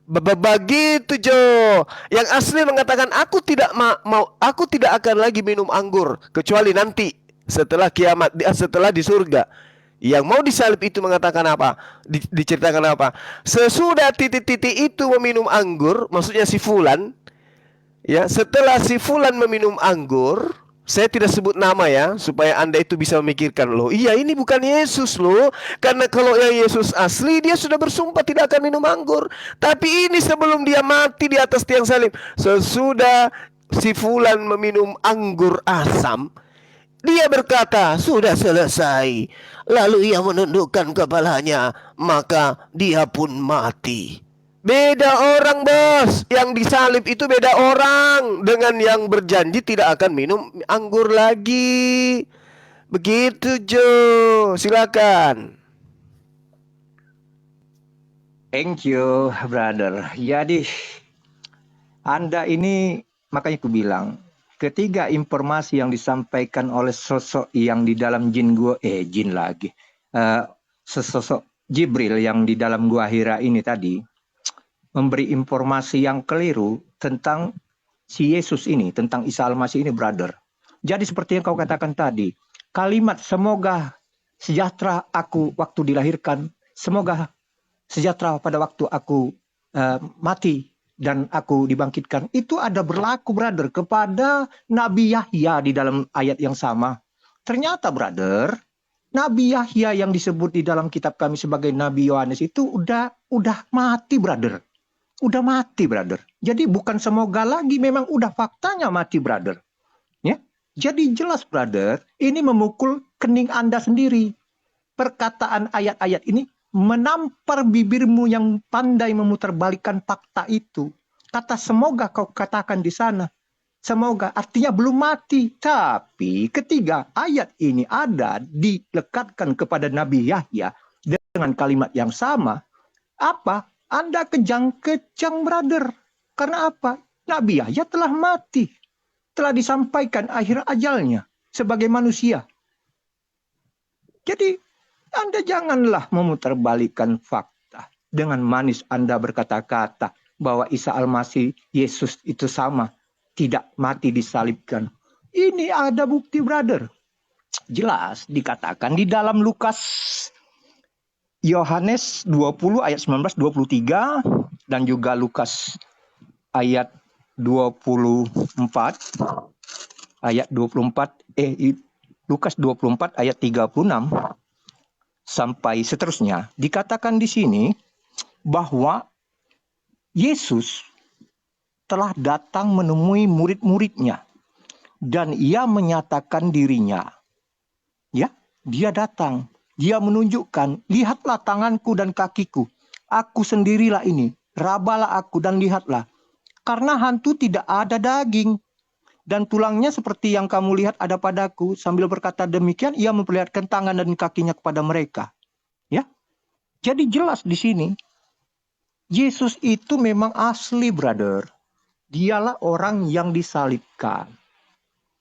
Begitu Jo. Yang asli mengatakan aku tidak akan lagi minum anggur kecuali nanti setelah kiamat, setelah di surga. Yang mau disalib itu mengatakan apa? Diceritakan apa? Sesudah titik-titik itu meminum anggur, maksudnya si Fulan. Ya, setelah si Fulan meminum anggur, Saya tidak sebut nama ya, supaya Anda itu bisa memikirkan, loh iya ini bukan Yesus loh. Karena kalau yang Yesus asli, dia sudah bersumpah tidak akan minum anggur. Tapi ini sebelum dia mati di atas tiang salib. Sesudah si Fulan meminum anggur asam, dia berkata, sudah selesai. Lalu ia menundukkan kepalanya, maka dia pun mati. Beda orang, bos. Yang disalib itu beda orang dengan yang berjanji tidak akan minum anggur lagi. Begitu, Joe. Silakan. Thank you, brother. Jadi, Anda ini, makanya aku bilang, ketiga informasi yang disampaikan oleh sosok yang di dalam jin lagi. Sesosok Jibril yang di dalam gua Hira ini tadi, memberi informasi yang keliru tentang si Yesus ini, tentang Isa Al-Masih ini, brother. Jadi seperti yang kau katakan tadi, kalimat semoga sejahtera aku waktu dilahirkan, semoga sejahtera pada waktu aku mati dan aku dibangkitkan, itu ada berlaku, brother, kepada Nabi Yahya di dalam ayat yang sama. Ternyata, brother, Nabi Yahya yang disebut di dalam kitab kami sebagai Nabi Yohanes itu udah mati, brother. Udah mati, brother. Jadi bukan semoga lagi, memang udah faktanya mati, brother. Ya. Jadi jelas, brother, ini memukul kening Anda sendiri. Perkataan ayat-ayat ini menampar bibirmu yang pandai memutarbalikkan fakta itu. Kata semoga kau katakan di sana. Semoga artinya belum mati. Tapi ketiga ayat ini ada dilekatkan kepada Nabi Yahya dengan kalimat yang sama. Apa? Anda kejang-kejang, brother. Karena apa? Nabi Yahya telah mati. Telah disampaikan akhir ajalnya sebagai manusia. Jadi, Anda janganlah memutarbalikkan fakta. Dengan manis Anda berkata-kata bahwa Isa Al-Masih, Yesus itu sama. Tidak mati disalibkan. Ini ada bukti, brother. Jelas dikatakan di dalam Lukas Yohanes 20 ayat 19-23 dan juga Lukas ayat 24 Lukas 24 ayat 36 sampai seterusnya dikatakan di sini bahwa Yesus telah datang menemui murid-muridnya dan ia menyatakan dirinya. Ya, dia datang. Dia menunjukkan, lihatlah tanganku dan kakiku. Aku sendirilah ini. Rabalah aku dan lihatlah. Karena hantu tidak ada daging. Dan tulangnya seperti yang kamu lihat ada padaku. Sambil berkata demikian, ia memperlihatkan tangan dan kakinya kepada mereka. Ya, jadi jelas di sini. Yesus itu memang asli, brother. Dialah orang yang disalibkan.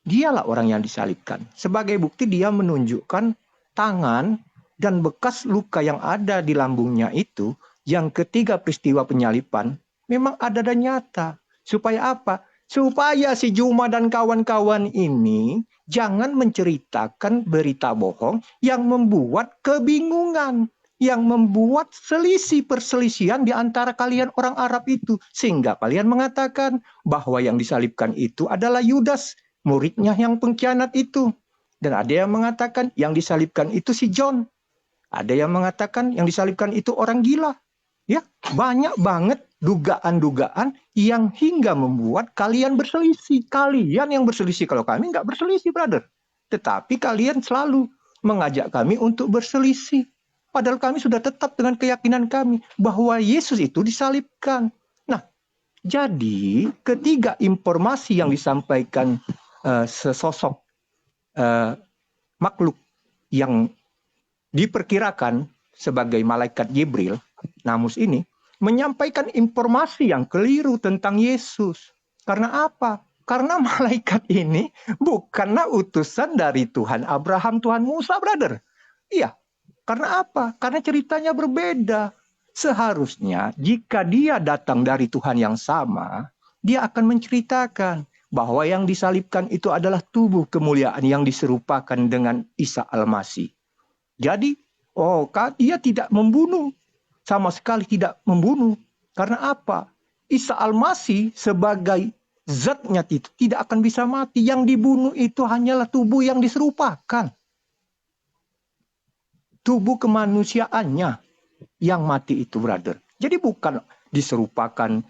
Dialah orang yang disalibkan. Sebagai bukti dia menunjukkan tangan dan bekas luka yang ada di lambungnya itu, yang ketiga peristiwa penyaliban, memang ada dan nyata. Supaya apa? Supaya si Juma dan kawan-kawan ini jangan menceritakan berita bohong yang membuat kebingungan, yang membuat perselisihan di antara kalian orang Arab itu. Sehingga kalian mengatakan bahwa yang disalibkan itu adalah Yudas, muridnya yang pengkhianat itu. Dan ada yang mengatakan yang disalibkan itu si John. Ada yang mengatakan yang disalibkan itu orang gila. Ya, banyak banget dugaan-dugaan yang hingga membuat kalian berselisih. Kalian yang berselisih, kalau kami nggak berselisih, brother. Tetapi kalian selalu mengajak kami untuk berselisih. Padahal kami sudah tetap dengan keyakinan kami bahwa Yesus itu disalibkan. Nah, jadi ketiga informasi yang disampaikan sesosok makhluk yang diperkirakan sebagai malaikat Jibril, Namus ini, menyampaikan informasi yang keliru tentang Yesus. Karena apa? Karena malaikat ini bukanlah utusan dari Tuhan Abraham, Tuhan Musa, brother. Iya. Karena apa? Karena ceritanya berbeda. Seharusnya jika dia datang dari Tuhan yang sama, dia akan menceritakan bahwa yang disalibkan itu adalah tubuh kemuliaan yang diserupakan dengan Isa Al-Masih. Jadi, dia tidak membunuh. Sama sekali tidak membunuh. Karena apa? Isa Al-Masih sebagai zatnya itu tidak akan bisa mati. Yang dibunuh itu hanyalah tubuh yang diserupakan. Tubuh kemanusiaannya yang mati itu, brother. Jadi bukan diserupakan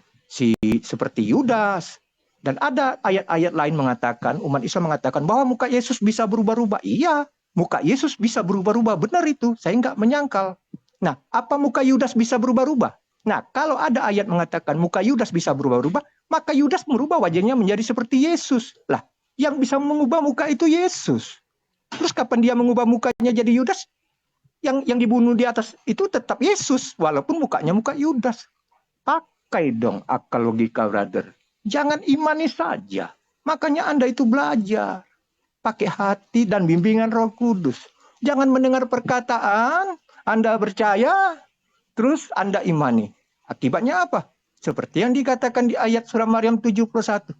seperti Yudas. Dan ada ayat-ayat lain mengatakan, umat Islam mengatakan bahwa muka Yesus bisa berubah-ubah. Iya, muka Yesus bisa berubah-ubah. Benar itu, saya nggak menyangkal. Nah, apa muka Yudas bisa berubah-ubah? Nah, kalau ada ayat mengatakan muka Yudas bisa berubah-ubah, maka Yudas merubah wajahnya menjadi seperti Yesus. Lah, yang bisa mengubah muka itu Yesus. Terus kapan dia mengubah mukanya jadi Yudas? Yang dibunuh di atas itu tetap Yesus, walaupun mukanya muka Yudas. Pakai dong akal logika, brother. Jangan imani saja. Makanya Anda itu belajar. Pakai hati dan bimbingan Roh Kudus. Jangan mendengar perkataan, Anda percaya, terus Anda imani. Akibatnya apa? Seperti yang dikatakan di ayat surah Maryam 71.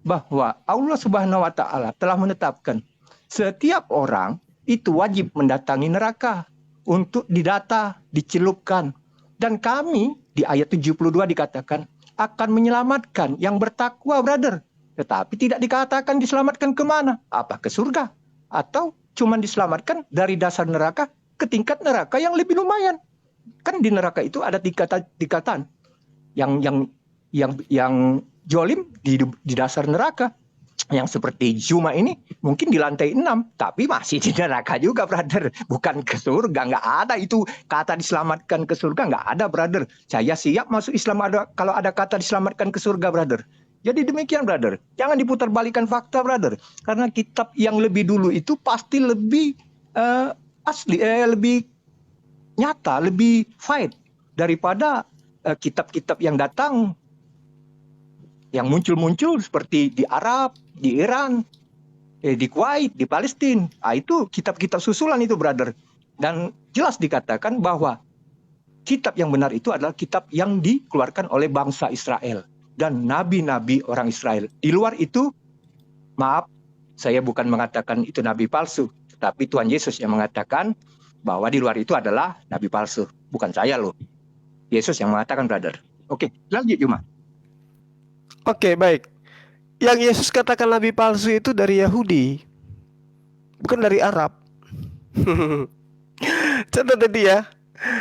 Bahwa Allah Subhanahu wa Ta'ala telah menetapkan setiap orang itu wajib mendatangi neraka untuk didata, dicelupkan. Dan kami di ayat 72 dikatakan akan menyelamatkan yang bertakwa, brother. Tetapi tidak dikatakan diselamatkan kemana? Apa ke surga? Atau cuma diselamatkan dari dasar neraka ke tingkat neraka yang lebih lumayan. Kan di neraka itu ada tingkatan. Yang jolim di dasar neraka. Yang seperti Zuma ini mungkin di lantai 6, tapi masih di neraka juga, brother. Bukan ke surga, nggak ada itu kata diselamatkan ke surga, nggak ada, brother. Saya siap masuk Islam kalau ada kata diselamatkan ke surga, brother. Jadi demikian, brother. Jangan diputarbalikkan fakta, brother. Karena kitab yang lebih dulu itu pasti lebih asli, lebih nyata, lebih fight daripada kitab-kitab yang datang, yang muncul-muncul seperti di Arab, di Iran, di Kuwait, di Palestina. Itu kitab-kitab susulan itu, brother. Dan jelas dikatakan bahwa kitab yang benar itu adalah kitab yang dikeluarkan oleh bangsa Israel dan nabi-nabi orang Israel. Di luar itu, maaf, saya bukan mengatakan itu nabi palsu, tapi Tuhan Yesus yang mengatakan bahwa di luar itu adalah nabi palsu. Bukan saya loh. Yesus yang mengatakan, brother. Oke, lanjut Yuma. Oke, baik. Yang Yesus katakan nabi palsu itu dari Yahudi, bukan dari Arab. Catat tadi ya.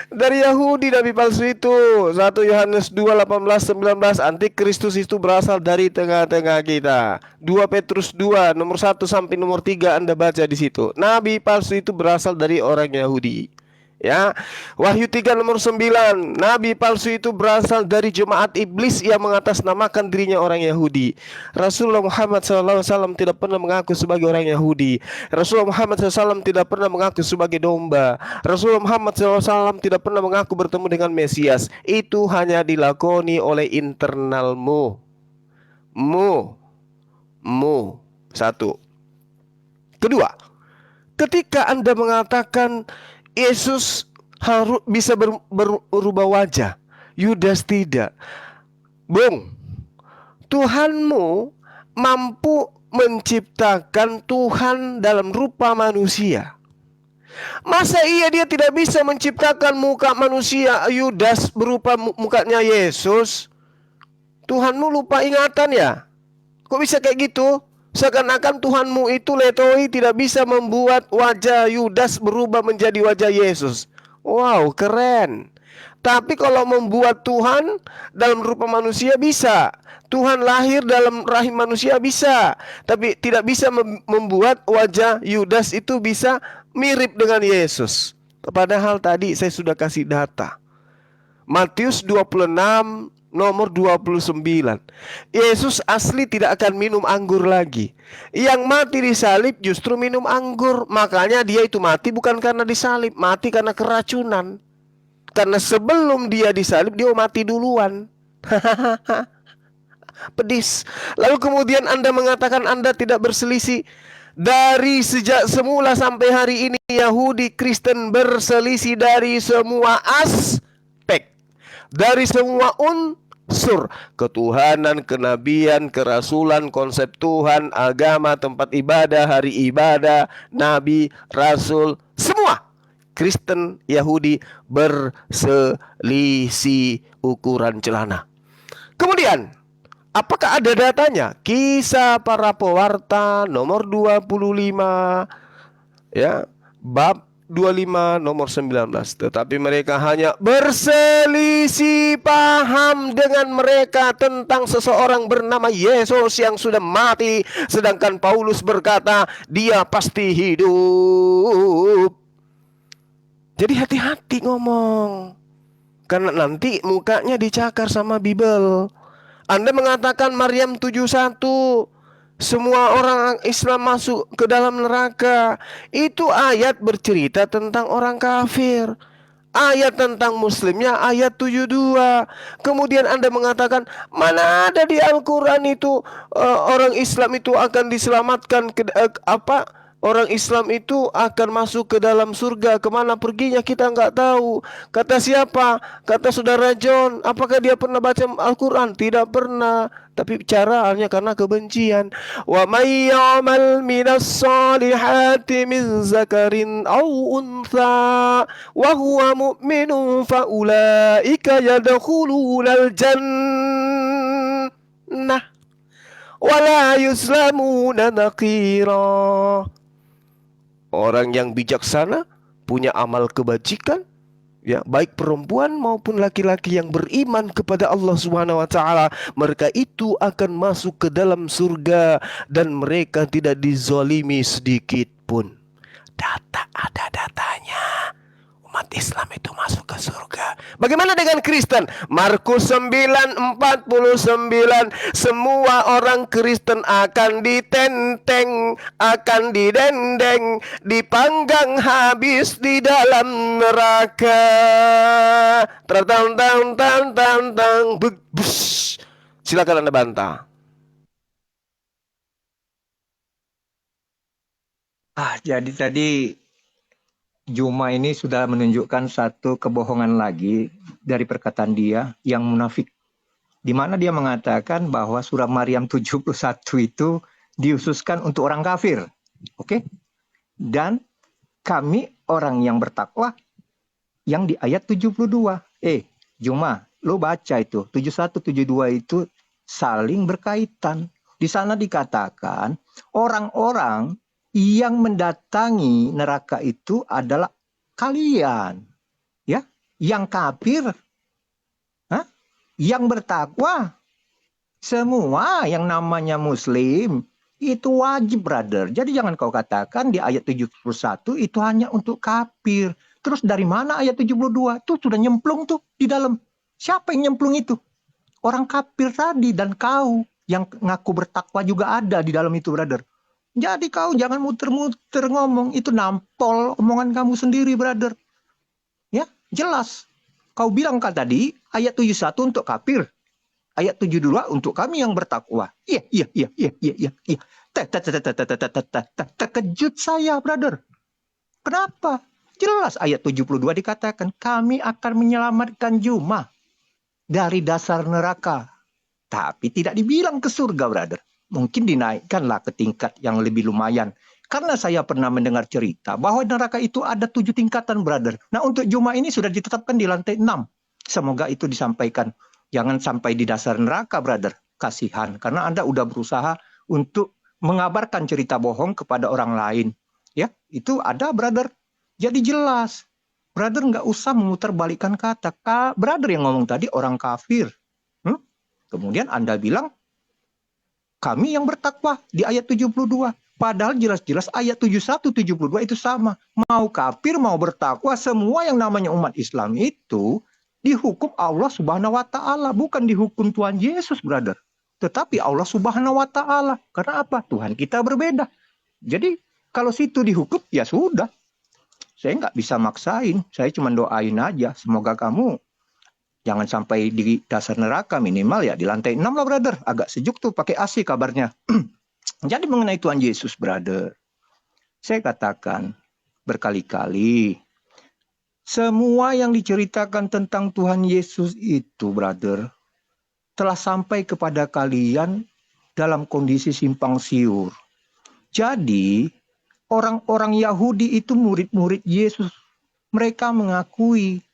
Dari Yahudi nabi palsu itu. 1 Yohanes 2:18-19, antikristus itu berasal dari tengah-tengah kita. 2 Petrus 2 nomor 1 sampai nomor 3 Anda baca di situ. Nabi palsu itu berasal dari orang Yahudi. Ya, Wahyu 3 nomor 9, nabi palsu itu berasal dari jemaat iblis yang mengatasnamakan dirinya orang Yahudi. Rasulullah Muhammad SAW tidak pernah mengaku sebagai orang Yahudi. Rasulullah Muhammad SAW tidak pernah mengaku sebagai domba. Rasulullah Muhammad SAW tidak pernah mengaku bertemu dengan Mesias. Itu hanya dilakoni oleh internalmu. Satu. Kedua, ketika Anda mengatakan Yesus harus bisa berubah wajah, Yudas tidak. Bung, Tuhanmu mampu menciptakan Tuhan dalam rupa manusia. Masa iya dia tidak bisa menciptakan muka manusia Yudas berupa mukanya Yesus? Tuhanmu lupa ingatan ya? Kok bisa kayak gitu? Seakan-akan Tuhanmu itu letoi tidak bisa membuat wajah Yudas berubah menjadi wajah Yesus. Wow, keren. Tapi kalau membuat Tuhan dalam rupa manusia bisa. Tuhan lahir dalam rahim manusia bisa. Tapi tidak bisa membuat wajah Yudas itu bisa mirip dengan Yesus. Padahal tadi saya sudah kasih data. Matius 26 nomor 29. Yesus asli tidak akan minum anggur lagi. Yang mati disalib justru minum anggur. Makanya dia itu mati bukan karena disalib, mati karena keracunan. Karena sebelum dia disalib dia mati duluan. Pedis. Lalu kemudian Anda mengatakan Anda tidak berselisih. Dari sejak semula sampai hari ini Yahudi Kristen berselisih dari semua aspek, dari semua unsur ketuhanan, kenabian, kerasulan, konsep Tuhan, agama, tempat ibadah, hari ibadah, nabi, rasul, semua Kristen Yahudi berselisih ukuran celana. Kemudian Apakah ada datanya? Kisah para Pewarta nomor 25, ya, bab 25 nomor 19. Tetapi mereka hanya berselisih paham dengan mereka tentang seseorang bernama Yesus yang sudah mati, sedangkan Paulus berkata dia pasti hidup. Jadi hati-hati ngomong, karena nanti mukanya dicakar sama Bible. Anda mengatakan Maryam 71, semua orang Islam masuk ke dalam neraka. Itu ayat bercerita tentang orang kafir. Ayat tentang muslimnya ayat 72. Kemudian Anda mengatakan, mana ada di Al-Quran itu orang Islam itu akan diselamatkan orang Islam itu akan masuk ke dalam surga. Kemana perginya kita nggak tahu. Kata siapa? Kata saudara John. Apakah dia pernah baca Al-Quran? Tidak pernah. Tapi caranya karena kebencian. Wa may ya'mal minas salihati min zakarin aw untha wa huwa mu'minun fa ulaika yadkhulunal jannah wa la yuzlamuna naqira. Orang yang bijaksana punya amal kebajikan, ya, baik perempuan maupun laki-laki yang beriman kepada Allah Subhanahu wa taala, mereka itu akan masuk ke dalam surga dan mereka tidak dizalimi sedikit pun. Ada datanya. Umat Islam itu masuk ke surga. Bagaimana dengan Kristen? Markus 9:49, semua orang Kristen akan ditenteng, akan didendeng, dipanggang habis di dalam neraka. Silakan Anda bantah. Jadi tadi Juma ini sudah menunjukkan satu kebohongan lagi dari perkataan dia yang munafik. Di mana dia mengatakan bahwa surah Maryam 71 itu dihususkan untuk orang kafir. Oke? Dan kami orang yang bertakwa yang di ayat 72. Juma, lo baca itu. 71, 72 itu saling berkaitan. Di sana dikatakan orang-orang yang mendatangi neraka itu adalah kalian, ya, yang kafir, yang bertakwa. Semua yang namanya muslim itu wajib, brother. Jadi jangan kau katakan di ayat 71 itu hanya untuk kafir. Terus dari mana ayat 72? Tuh sudah nyemplung tuh di dalam. Siapa yang nyemplung itu? Orang kafir tadi, dan kau yang ngaku bertakwa juga ada di dalam itu, brother. Jadi kau jangan muter-muter ngomong, itu nampol omongan kamu sendiri, brother. Ya, jelas. Kau bilang kan tadi ayat 71 untuk kafir. Ayat 72 untuk kami yang bertakwa. Iya. Terkejut saya, brother. Kenapa? Jelas ayat 72 dikatakan kami akan menyelamatkan Juma dari dasar neraka. Tapi tidak dibilang ke surga, brother. Mungkin dinaikkanlah ke tingkat yang lebih lumayan. Karena saya pernah mendengar cerita bahwa neraka itu ada 7 tingkatan, brother. Nah, untuk Juma ini sudah ditetapkan di lantai 6. Semoga itu disampaikan. Jangan sampai di dasar neraka, brother. Kasihan. Karena Anda udah berusaha untuk mengabarkan cerita bohong kepada orang lain. Ya, itu ada, brother. Jadi jelas. Brother nggak usah memutarbalikkan kata. Brother yang ngomong tadi orang kafir. Kemudian Anda bilang, kami yang bertakwa di ayat 72. Padahal jelas-jelas ayat 71, 72 itu sama. Mau kafir, mau bertakwa, semua yang namanya umat Islam itu dihukum Allah Subhanahu wa taala, bukan dihukum Tuhan Yesus, brother. Tetapi Allah Subhanahu wa taala. Karena apa? Tuhan kita berbeda. Jadi kalau situ dihukum, ya sudah. Saya nggak bisa maksain. Saya cuma doain aja. Semoga kamu jangan sampai di dasar neraka, minimal ya di lantai 6 lah, brother. Agak sejuk tuh, pakai AC kabarnya. Jadi mengenai Tuhan Yesus, brother, saya katakan berkali-kali, semua yang diceritakan tentang Tuhan Yesus itu, brother, telah sampai kepada kalian dalam kondisi simpang siur. Jadi orang-orang Yahudi itu murid-murid Yesus. Mereka mengakui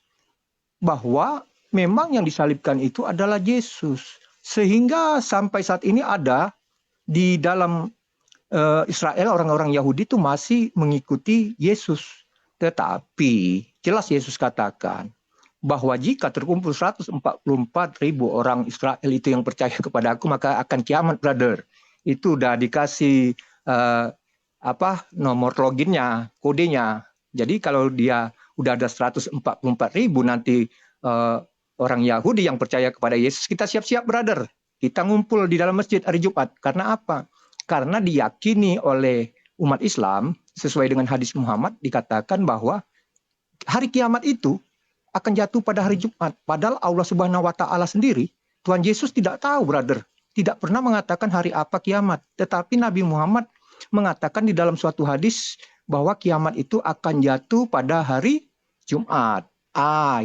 bahwa memang yang disalibkan itu adalah Yesus. Sehingga sampai saat ini ada di dalam Israel, orang-orang Yahudi itu masih mengikuti Yesus. Tetapi jelas Yesus katakan bahwa jika terkumpul 144.000 orang Israel itu yang percaya kepada aku, maka akan kiamat, brother. Itu udah dikasih nomor loginnya, kodenya. Jadi kalau dia udah ada 144.000 nanti orang Yahudi yang percaya kepada Yesus, kita siap-siap, brother. Kita ngumpul di dalam masjid hari Jumat. Karena apa? Karena diyakini oleh umat Islam, sesuai dengan hadis Muhammad, dikatakan bahwa hari kiamat itu akan jatuh pada hari Jumat. Padahal Allah Subhanahu wa Ta'ala sendiri, Tuhan Yesus tidak tahu, brother. Tidak pernah mengatakan hari apa kiamat. Tetapi Nabi Muhammad mengatakan di dalam suatu hadis bahwa kiamat itu akan jatuh pada hari Jumat.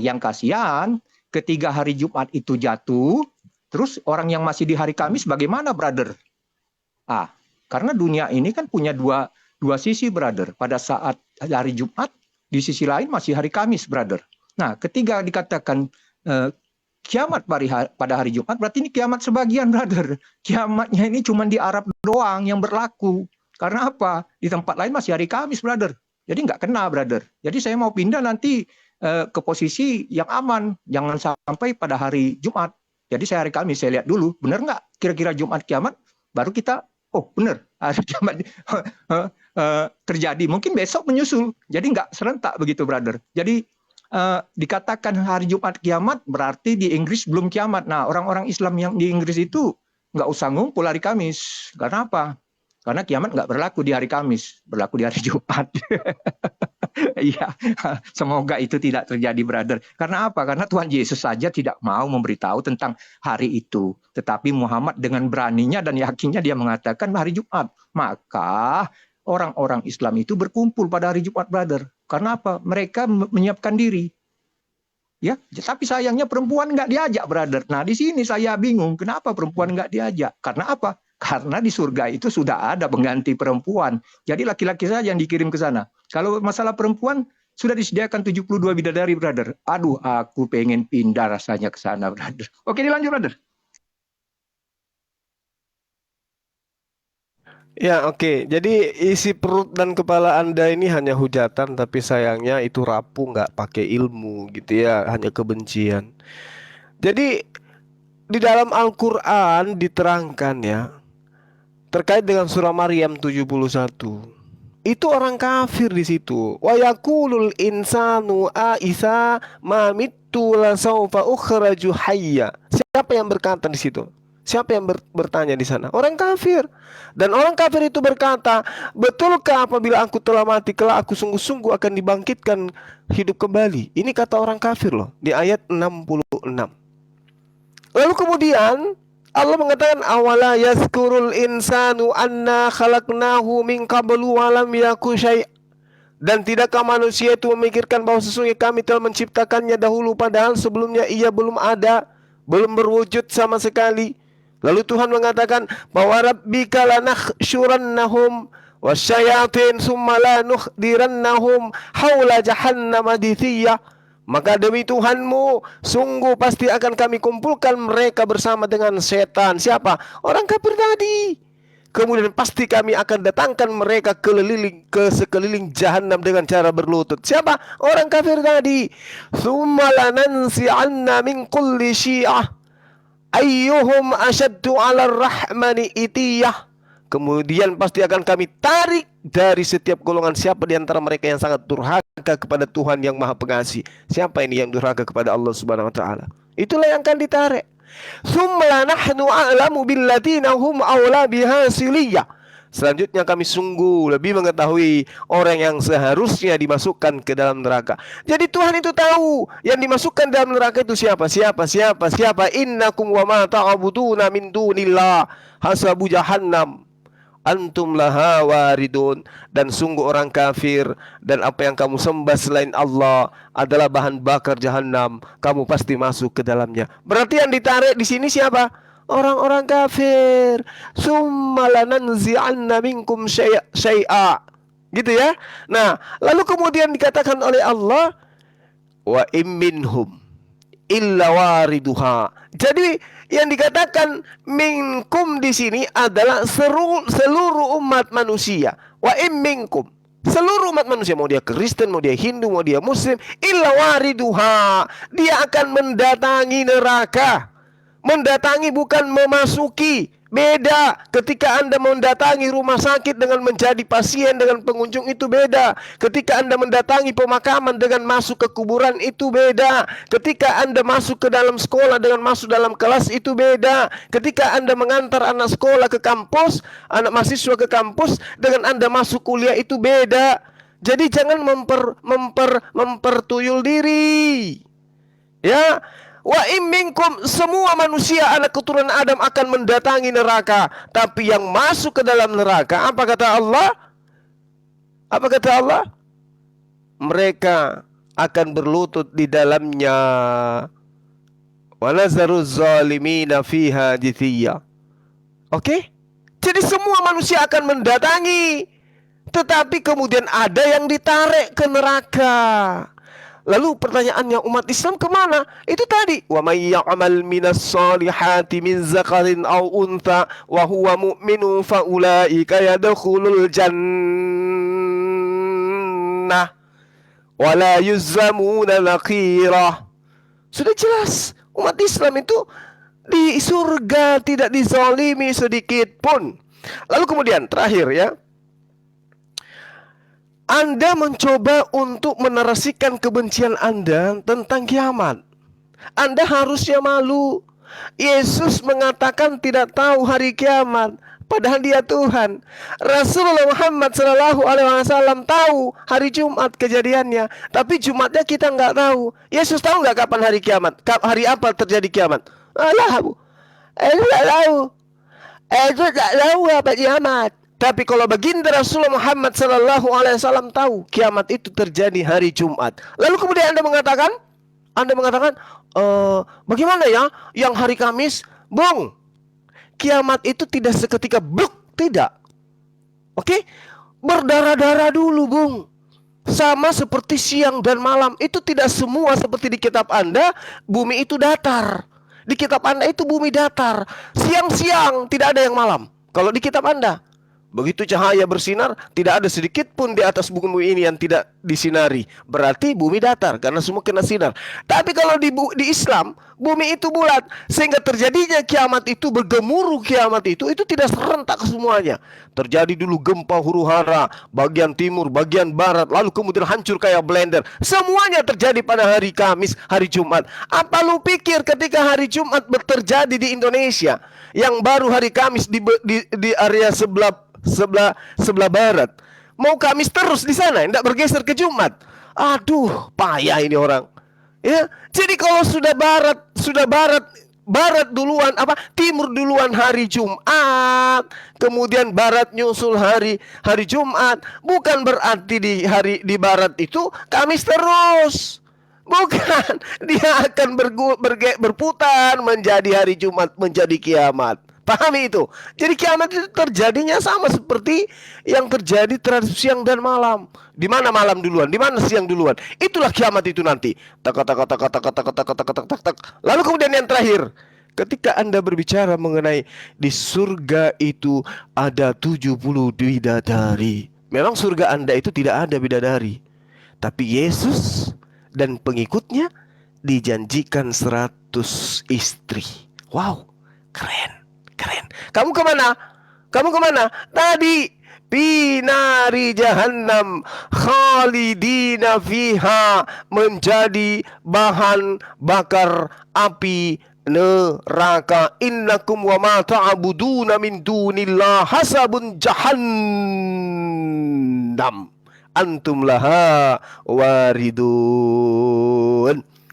Yang kasihan, ketika hari Jumat itu jatuh, terus orang yang masih di hari Kamis bagaimana, brother? Karena dunia ini kan punya dua sisi, brother. Pada saat hari Jumat, di sisi lain masih hari Kamis, brother. Nah, ketika dikatakan kiamat pada hari Jumat, berarti ini kiamat sebagian, brother. Kiamatnya ini cuma di Arab doang yang berlaku. Karena apa? Di tempat lain masih hari Kamis, brother. Jadi nggak kena, brother. Jadi saya mau pindah nanti ke posisi yang aman. Jangan sampai pada hari Jumat. Jadi saya hari Kamis, saya lihat dulu. Benar nggak kira-kira Jumat kiamat? Baru kita, benar. Hari kiamat terjadi. Mungkin besok menyusul. Jadi nggak serentak begitu, brother. Jadi dikatakan hari Jumat kiamat, berarti di Inggris belum kiamat. Nah, orang-orang Islam yang di Inggris itu nggak usah ngumpul hari Kamis. Karena apa? Karena kiamat nggak berlaku di hari Kamis, berlaku di hari Jumat. Iya, semoga itu tidak terjadi, brother. Karena apa? Karena Tuhan Yesus saja tidak mau memberitahu tentang hari itu. Tetapi Muhammad dengan beraninya dan yakinnya dia mengatakan hari Jumat. Maka orang-orang Islam itu berkumpul pada hari Jumat, brother. Karena apa? Mereka menyiapkan diri. Ya, tapi sayangnya perempuan nggak diajak, brother. Nah, di sini saya bingung. Kenapa perempuan nggak diajak? Karena apa? Karena di surga itu sudah ada pengganti perempuan. Jadi laki-laki saja yang dikirim ke sana. Kalau masalah perempuan, sudah disediakan 72 bidadari, brother. Aduh, aku pengen pindah rasanya ke sana, brother. Oke, dilanjut, brother. Ya, oke. Jadi isi perut dan kepala Anda ini hanya hujatan, tapi sayangnya itu rapuh, nggak pakai ilmu gitu ya, hanya kebencian. Jadi di dalam Al-Quran diterangkan ya, terkait dengan surah Maryam 71. Itu orang kafir di situ. Wa yaqulul insanu aisa ma mittu la saufa ukhraju hayya. Siapa yang berkata di situ? Siapa yang bertanya di sana? Orang kafir. Dan orang kafir itu berkata, betulkah apabila aku telah mati, kelak aku sungguh-sungguh akan dibangkitkan hidup kembali. Ini kata orang kafir loh, di ayat 66. Lalu kemudian Allah mengatakan, awala yazkurul insanu anna khalaqnahu min qablu wa lam yaku syai'. Dan tidakkah manusia itu memikirkan bahwa sesungguhnya kami telah menciptakannya dahulu, padahal sebelumnya ia belum ada, belum berwujud sama sekali. Lalu Tuhan mengatakan, bahwa rabbika lanakhsyurannahum wasyayatin summa lanukhdirannahum haula jahannama dithiyah. Maka demi Tuhanmu, sungguh pasti akan kami kumpulkan mereka bersama dengan setan. Siapa? Orang kafir tadi. Kemudian pasti kami akan datangkan mereka ke sekeliling jahanam dengan cara berlutut. Siapa? Orang kafir tadi. Tsumma lanansi'anna min kulli syi'ah ayyuhum asyaddu 'alar rahmani itiyah. Kemudian pasti akan kami tarik dari setiap golongan siapa di antara mereka yang sangat durhaka kepada Tuhan yang Maha Pengasih. Siapa ini yang durhaka kepada Allah Subhanahu wa taala? Itulah yang akan ditarik. Tsumma nahnu a'lamu billadziina hum aula biha siliyah. Selanjutnya kami sungguh lebih mengetahui orang yang seharusnya dimasukkan ke dalam neraka. Jadi Tuhan itu tahu yang dimasukkan dalam neraka itu siapa. Innakum wa ma ta'buduna min dunillah hasabu jahannam antum laha waridun. Dan sungguh orang kafir dan apa yang kamu sembah selain Allah adalah bahan bakar jahanam, kamu pasti masuk ke dalamnya. Berarti yang ditarik di sini siapa? Orang-orang kafir. Summa lananzi'anna minkum syai'a. Gitu ya. Nah, lalu kemudian dikatakan oleh Allah, wa im minhum illa wariduha. Jadi yang dikatakan minkum di sini adalah seluruh umat manusia. Wa im minkum, seluruh umat manusia, mau dia Kristen, mau dia Hindu, mau dia Muslim, illa wariduha, dia akan mendatangi neraka. Mendatangi bukan memasuki. Beda ketika Anda mendatangi rumah sakit dengan menjadi pasien dengan pengunjung, itu beda. Ketika Anda mendatangi pemakaman dengan masuk ke kuburan, itu beda. Ketika Anda masuk ke dalam sekolah dengan masuk dalam kelas, itu beda. Ketika Anda mengantar anak sekolah ke kampus, anak mahasiswa ke kampus, dengan Anda masuk kuliah, itu beda. Jadi jangan mempertuyul diri. Ya, wa im minkum, semua manusia anak keturunan Adam akan mendatangi neraka. Tapi yang masuk ke dalam neraka, apa kata Allah? Apa kata Allah? Mereka akan berlutut di dalamnya. Wa nazaru zalimina fiha jithiya. Oke? Jadi semua manusia akan mendatangi, tetapi kemudian ada yang ditarik ke neraka. Lalu pertanyaannya, umat Islam kemana? Itu tadi, wa may ya'mal minas solihati min zakarin aw untha wa huwa mu'minun fa ulaika yadkhulul jannah wa la yuzlamuna naqira. Sudah jelas, umat Islam itu di surga, tidak dizalimi sedikit pun. Lalu kemudian terakhir ya, Anda mencoba untuk menarasikan kebencian Anda tentang kiamat. Anda harusnya malu. Yesus mengatakan tidak tahu hari kiamat, padahal dia Tuhan. Rasulullah Muhammad SAW tahu hari Jumat kejadiannya, tapi Jumatnya kita nggak tahu. Yesus tahu nggak kapan hari kiamat? Hari apa terjadi kiamat? Alah, Bu. Itu nggak tahu. Itu nggak tahu apa kiamat. Tapi kalau baginda Rasulullah Muhammad SAW tahu kiamat itu terjadi hari Jumat. Lalu kemudian Anda mengatakan, bagaimana ya yang hari Kamis? Bung, kiamat itu tidak seketika bluk, tidak. Oke? Berdarah-darah dulu, Bung. Sama seperti siang dan malam. Itu tidak semua seperti di kitab Anda, bumi itu datar. Di kitab Anda itu bumi datar. Siang-siang tidak ada yang malam. Kalau di kitab Anda, begitu cahaya bersinar, tidak ada sedikit pun di atas bumi ini yang tidak disinari. Berarti bumi datar karena semua kena sinar. Tapi kalau di Islam, bumi itu bulat, sehingga terjadinya kiamat itu, bergemuruh kiamat itu tidak serentak semuanya. Terjadi dulu gempa huru-hara, bagian timur, bagian barat, lalu kemudian hancur kayak blender. Semuanya terjadi pada hari Kamis, hari Jumat. Apa lu pikir ketika hari Jumat terjadi di Indonesia, yang baru hari Kamis di area sebelah barat, mau Kamis terus di sana, tidak bergeser ke Jumat. Aduh, payah ini orang. Ya, jadi kalau sudah barat duluan, timur duluan hari Jumat, kemudian barat nyusul hari Jumat, bukan berarti di barat itu Kamis terus. Bukan, dia akan berputar menjadi hari Jumat, menjadi kiamat. Pahami itu. Jadi kiamat itu terjadinya sama seperti yang terjadi terhadap siang dan malam. Di mana malam duluan, di mana siang duluan. Itulah kiamat itu nanti. Tak. Lalu kemudian yang terakhir, ketika Anda berbicara mengenai di surga itu ada 70 bidadari. Memang surga Anda itu tidak ada bidadari, tapi Yesus dan pengikutnya dijanjikan 100 istri. Wow, keren. Kamu kemana? Tadi pinari jahannam khalidina fiha, menjadi bahan bakar api neraka. Innakum wa ma ta'buduna min dunillah hasabun jahannam antum laha waridun.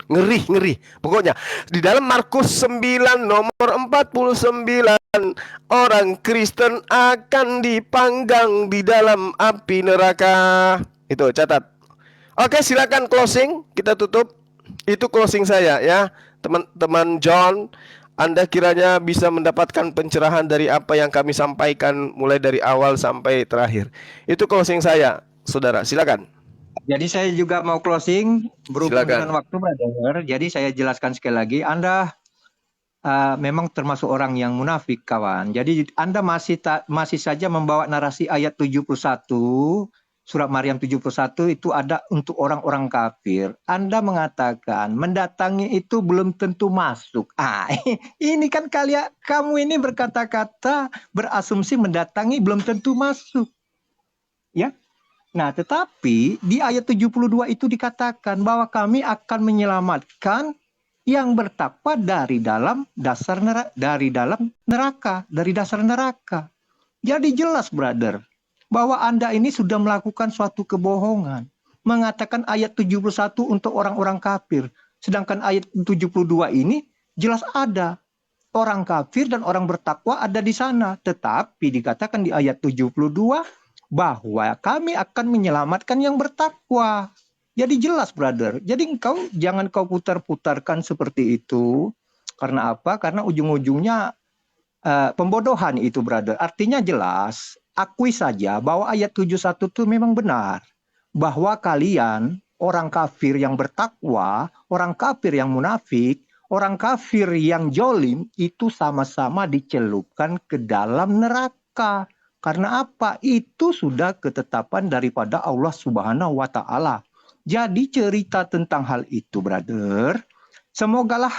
Ngeri. Pokoknya di dalam Markus 9 nomor 49, orang Kristen akan dipanggang di dalam api neraka. Itu catat. Oke, silakan closing, kita tutup. Itu closing saya ya. Teman-teman John, Anda kiranya bisa mendapatkan pencerahan dari apa yang kami sampaikan mulai dari awal sampai terakhir. Itu closing saya, saudara. Silakan. Jadi saya juga mau closing berhubung Silakan. dengan waktu, brother. Jadi saya jelaskan sekali lagi, Anda memang termasuk orang yang munafik, kawan. Jadi Anda masih saja membawa narasi ayat 71, surat Maryam 71 itu ada untuk orang-orang kafir. Anda mengatakan mendatangi itu belum tentu masuk. Ini kan kamu ini berkata-kata, berasumsi mendatangi belum tentu masuk. Ya. Nah, tetapi di ayat 72 itu dikatakan bahwa kami akan menyelamatkan yang bertakwa dari dasar neraka. Jadi jelas, brother, bahwa Anda ini sudah melakukan suatu kebohongan. Mengatakan ayat 71 untuk orang-orang kafir. Sedangkan ayat 72 ini jelas ada. Orang kafir dan orang bertakwa ada di sana. Tetapi dikatakan di ayat 72 bahwa kami akan menyelamatkan yang bertakwa. Jadi jelas, brother. Jadi jangan kau putar-putarkan seperti itu. Karena apa? Karena ujung-ujungnya pembodohan itu, brother. Artinya jelas, akui saja bahwa ayat 71 itu memang benar. Bahwa kalian, orang kafir yang bertakwa, orang kafir yang munafik, orang kafir yang jolim, itu sama-sama dicelupkan ke dalam neraka. Karena apa? Itu sudah ketetapan daripada Allah Subhanahu wa Ta'ala. Jadi cerita tentang hal itu, brother, semogalah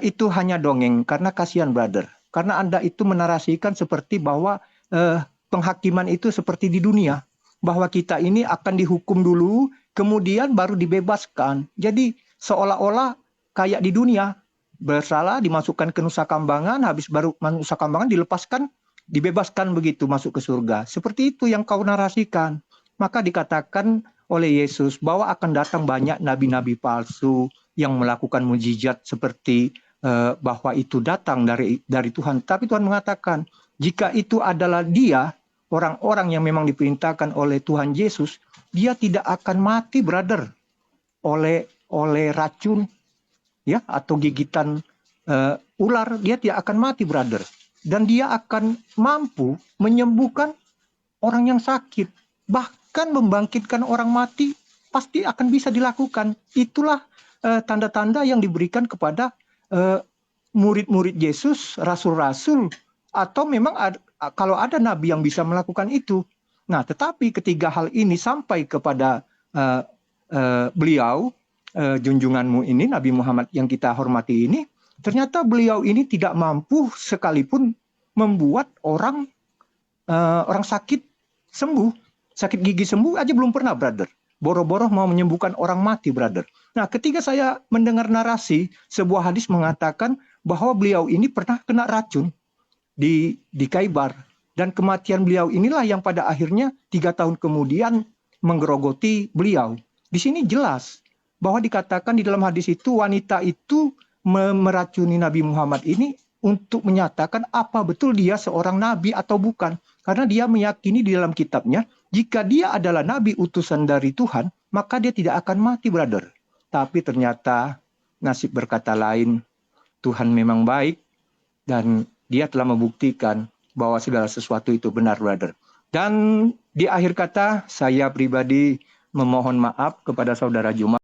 itu hanya dongeng. Karena kasihan, brother. Karena Anda itu menarasikan seperti bahwa penghakiman itu seperti di dunia. Bahwa kita ini akan dihukum dulu, kemudian baru dibebaskan. Jadi seolah-olah kayak di dunia. Bersalah, dimasukkan ke Nusa Kambangan, habis baru Nusa Kambangan dilepaskan, dibebaskan begitu masuk ke surga. Seperti itu yang kau narasikan. Maka dikatakan oleh Yesus bahwa akan datang banyak nabi-nabi palsu yang melakukan mujizat seperti bahwa itu datang dari Tuhan. Tapi Tuhan mengatakan, jika itu adalah dia, orang-orang yang memang diperintahkan oleh Tuhan Yesus, dia tidak akan mati, brother, oleh racun ya atau gigitan ular. Dia tidak akan mati, brother. Dan dia akan mampu menyembuhkan orang yang sakit. Bahkan membangkitkan orang mati pasti akan bisa dilakukan. Itulah tanda-tanda yang diberikan kepada murid-murid Yesus, rasul-rasul. Atau memang kalau ada nabi yang bisa melakukan itu. Nah, tetapi ketiga hal ini sampai kepada beliau, junjunganmu ini, Nabi Muhammad yang kita hormati ini, ternyata beliau ini tidak mampu sekalipun membuat orang sakit sembuh. Sakit gigi sembuh aja belum pernah, brother. Boro-boro mau menyembuhkan orang mati, brother. Nah, ketika saya mendengar narasi, sebuah hadis mengatakan bahwa beliau ini pernah kena racun di Khaybar. Dan kematian beliau inilah yang pada akhirnya 3 tahun kemudian menggerogoti beliau. Di sini jelas bahwa dikatakan di dalam hadis itu, wanita itu meracuni Nabi Muhammad ini untuk menyatakan apa betul dia seorang nabi atau bukan. Karena dia meyakini di dalam kitabnya, jika dia adalah nabi utusan dari Tuhan, maka dia tidak akan mati, brother. Tapi ternyata nasib berkata lain. Tuhan memang baik dan dia telah membuktikan bahwa segala sesuatu itu benar, brother. Dan di akhir kata, saya pribadi memohon maaf kepada saudara Juma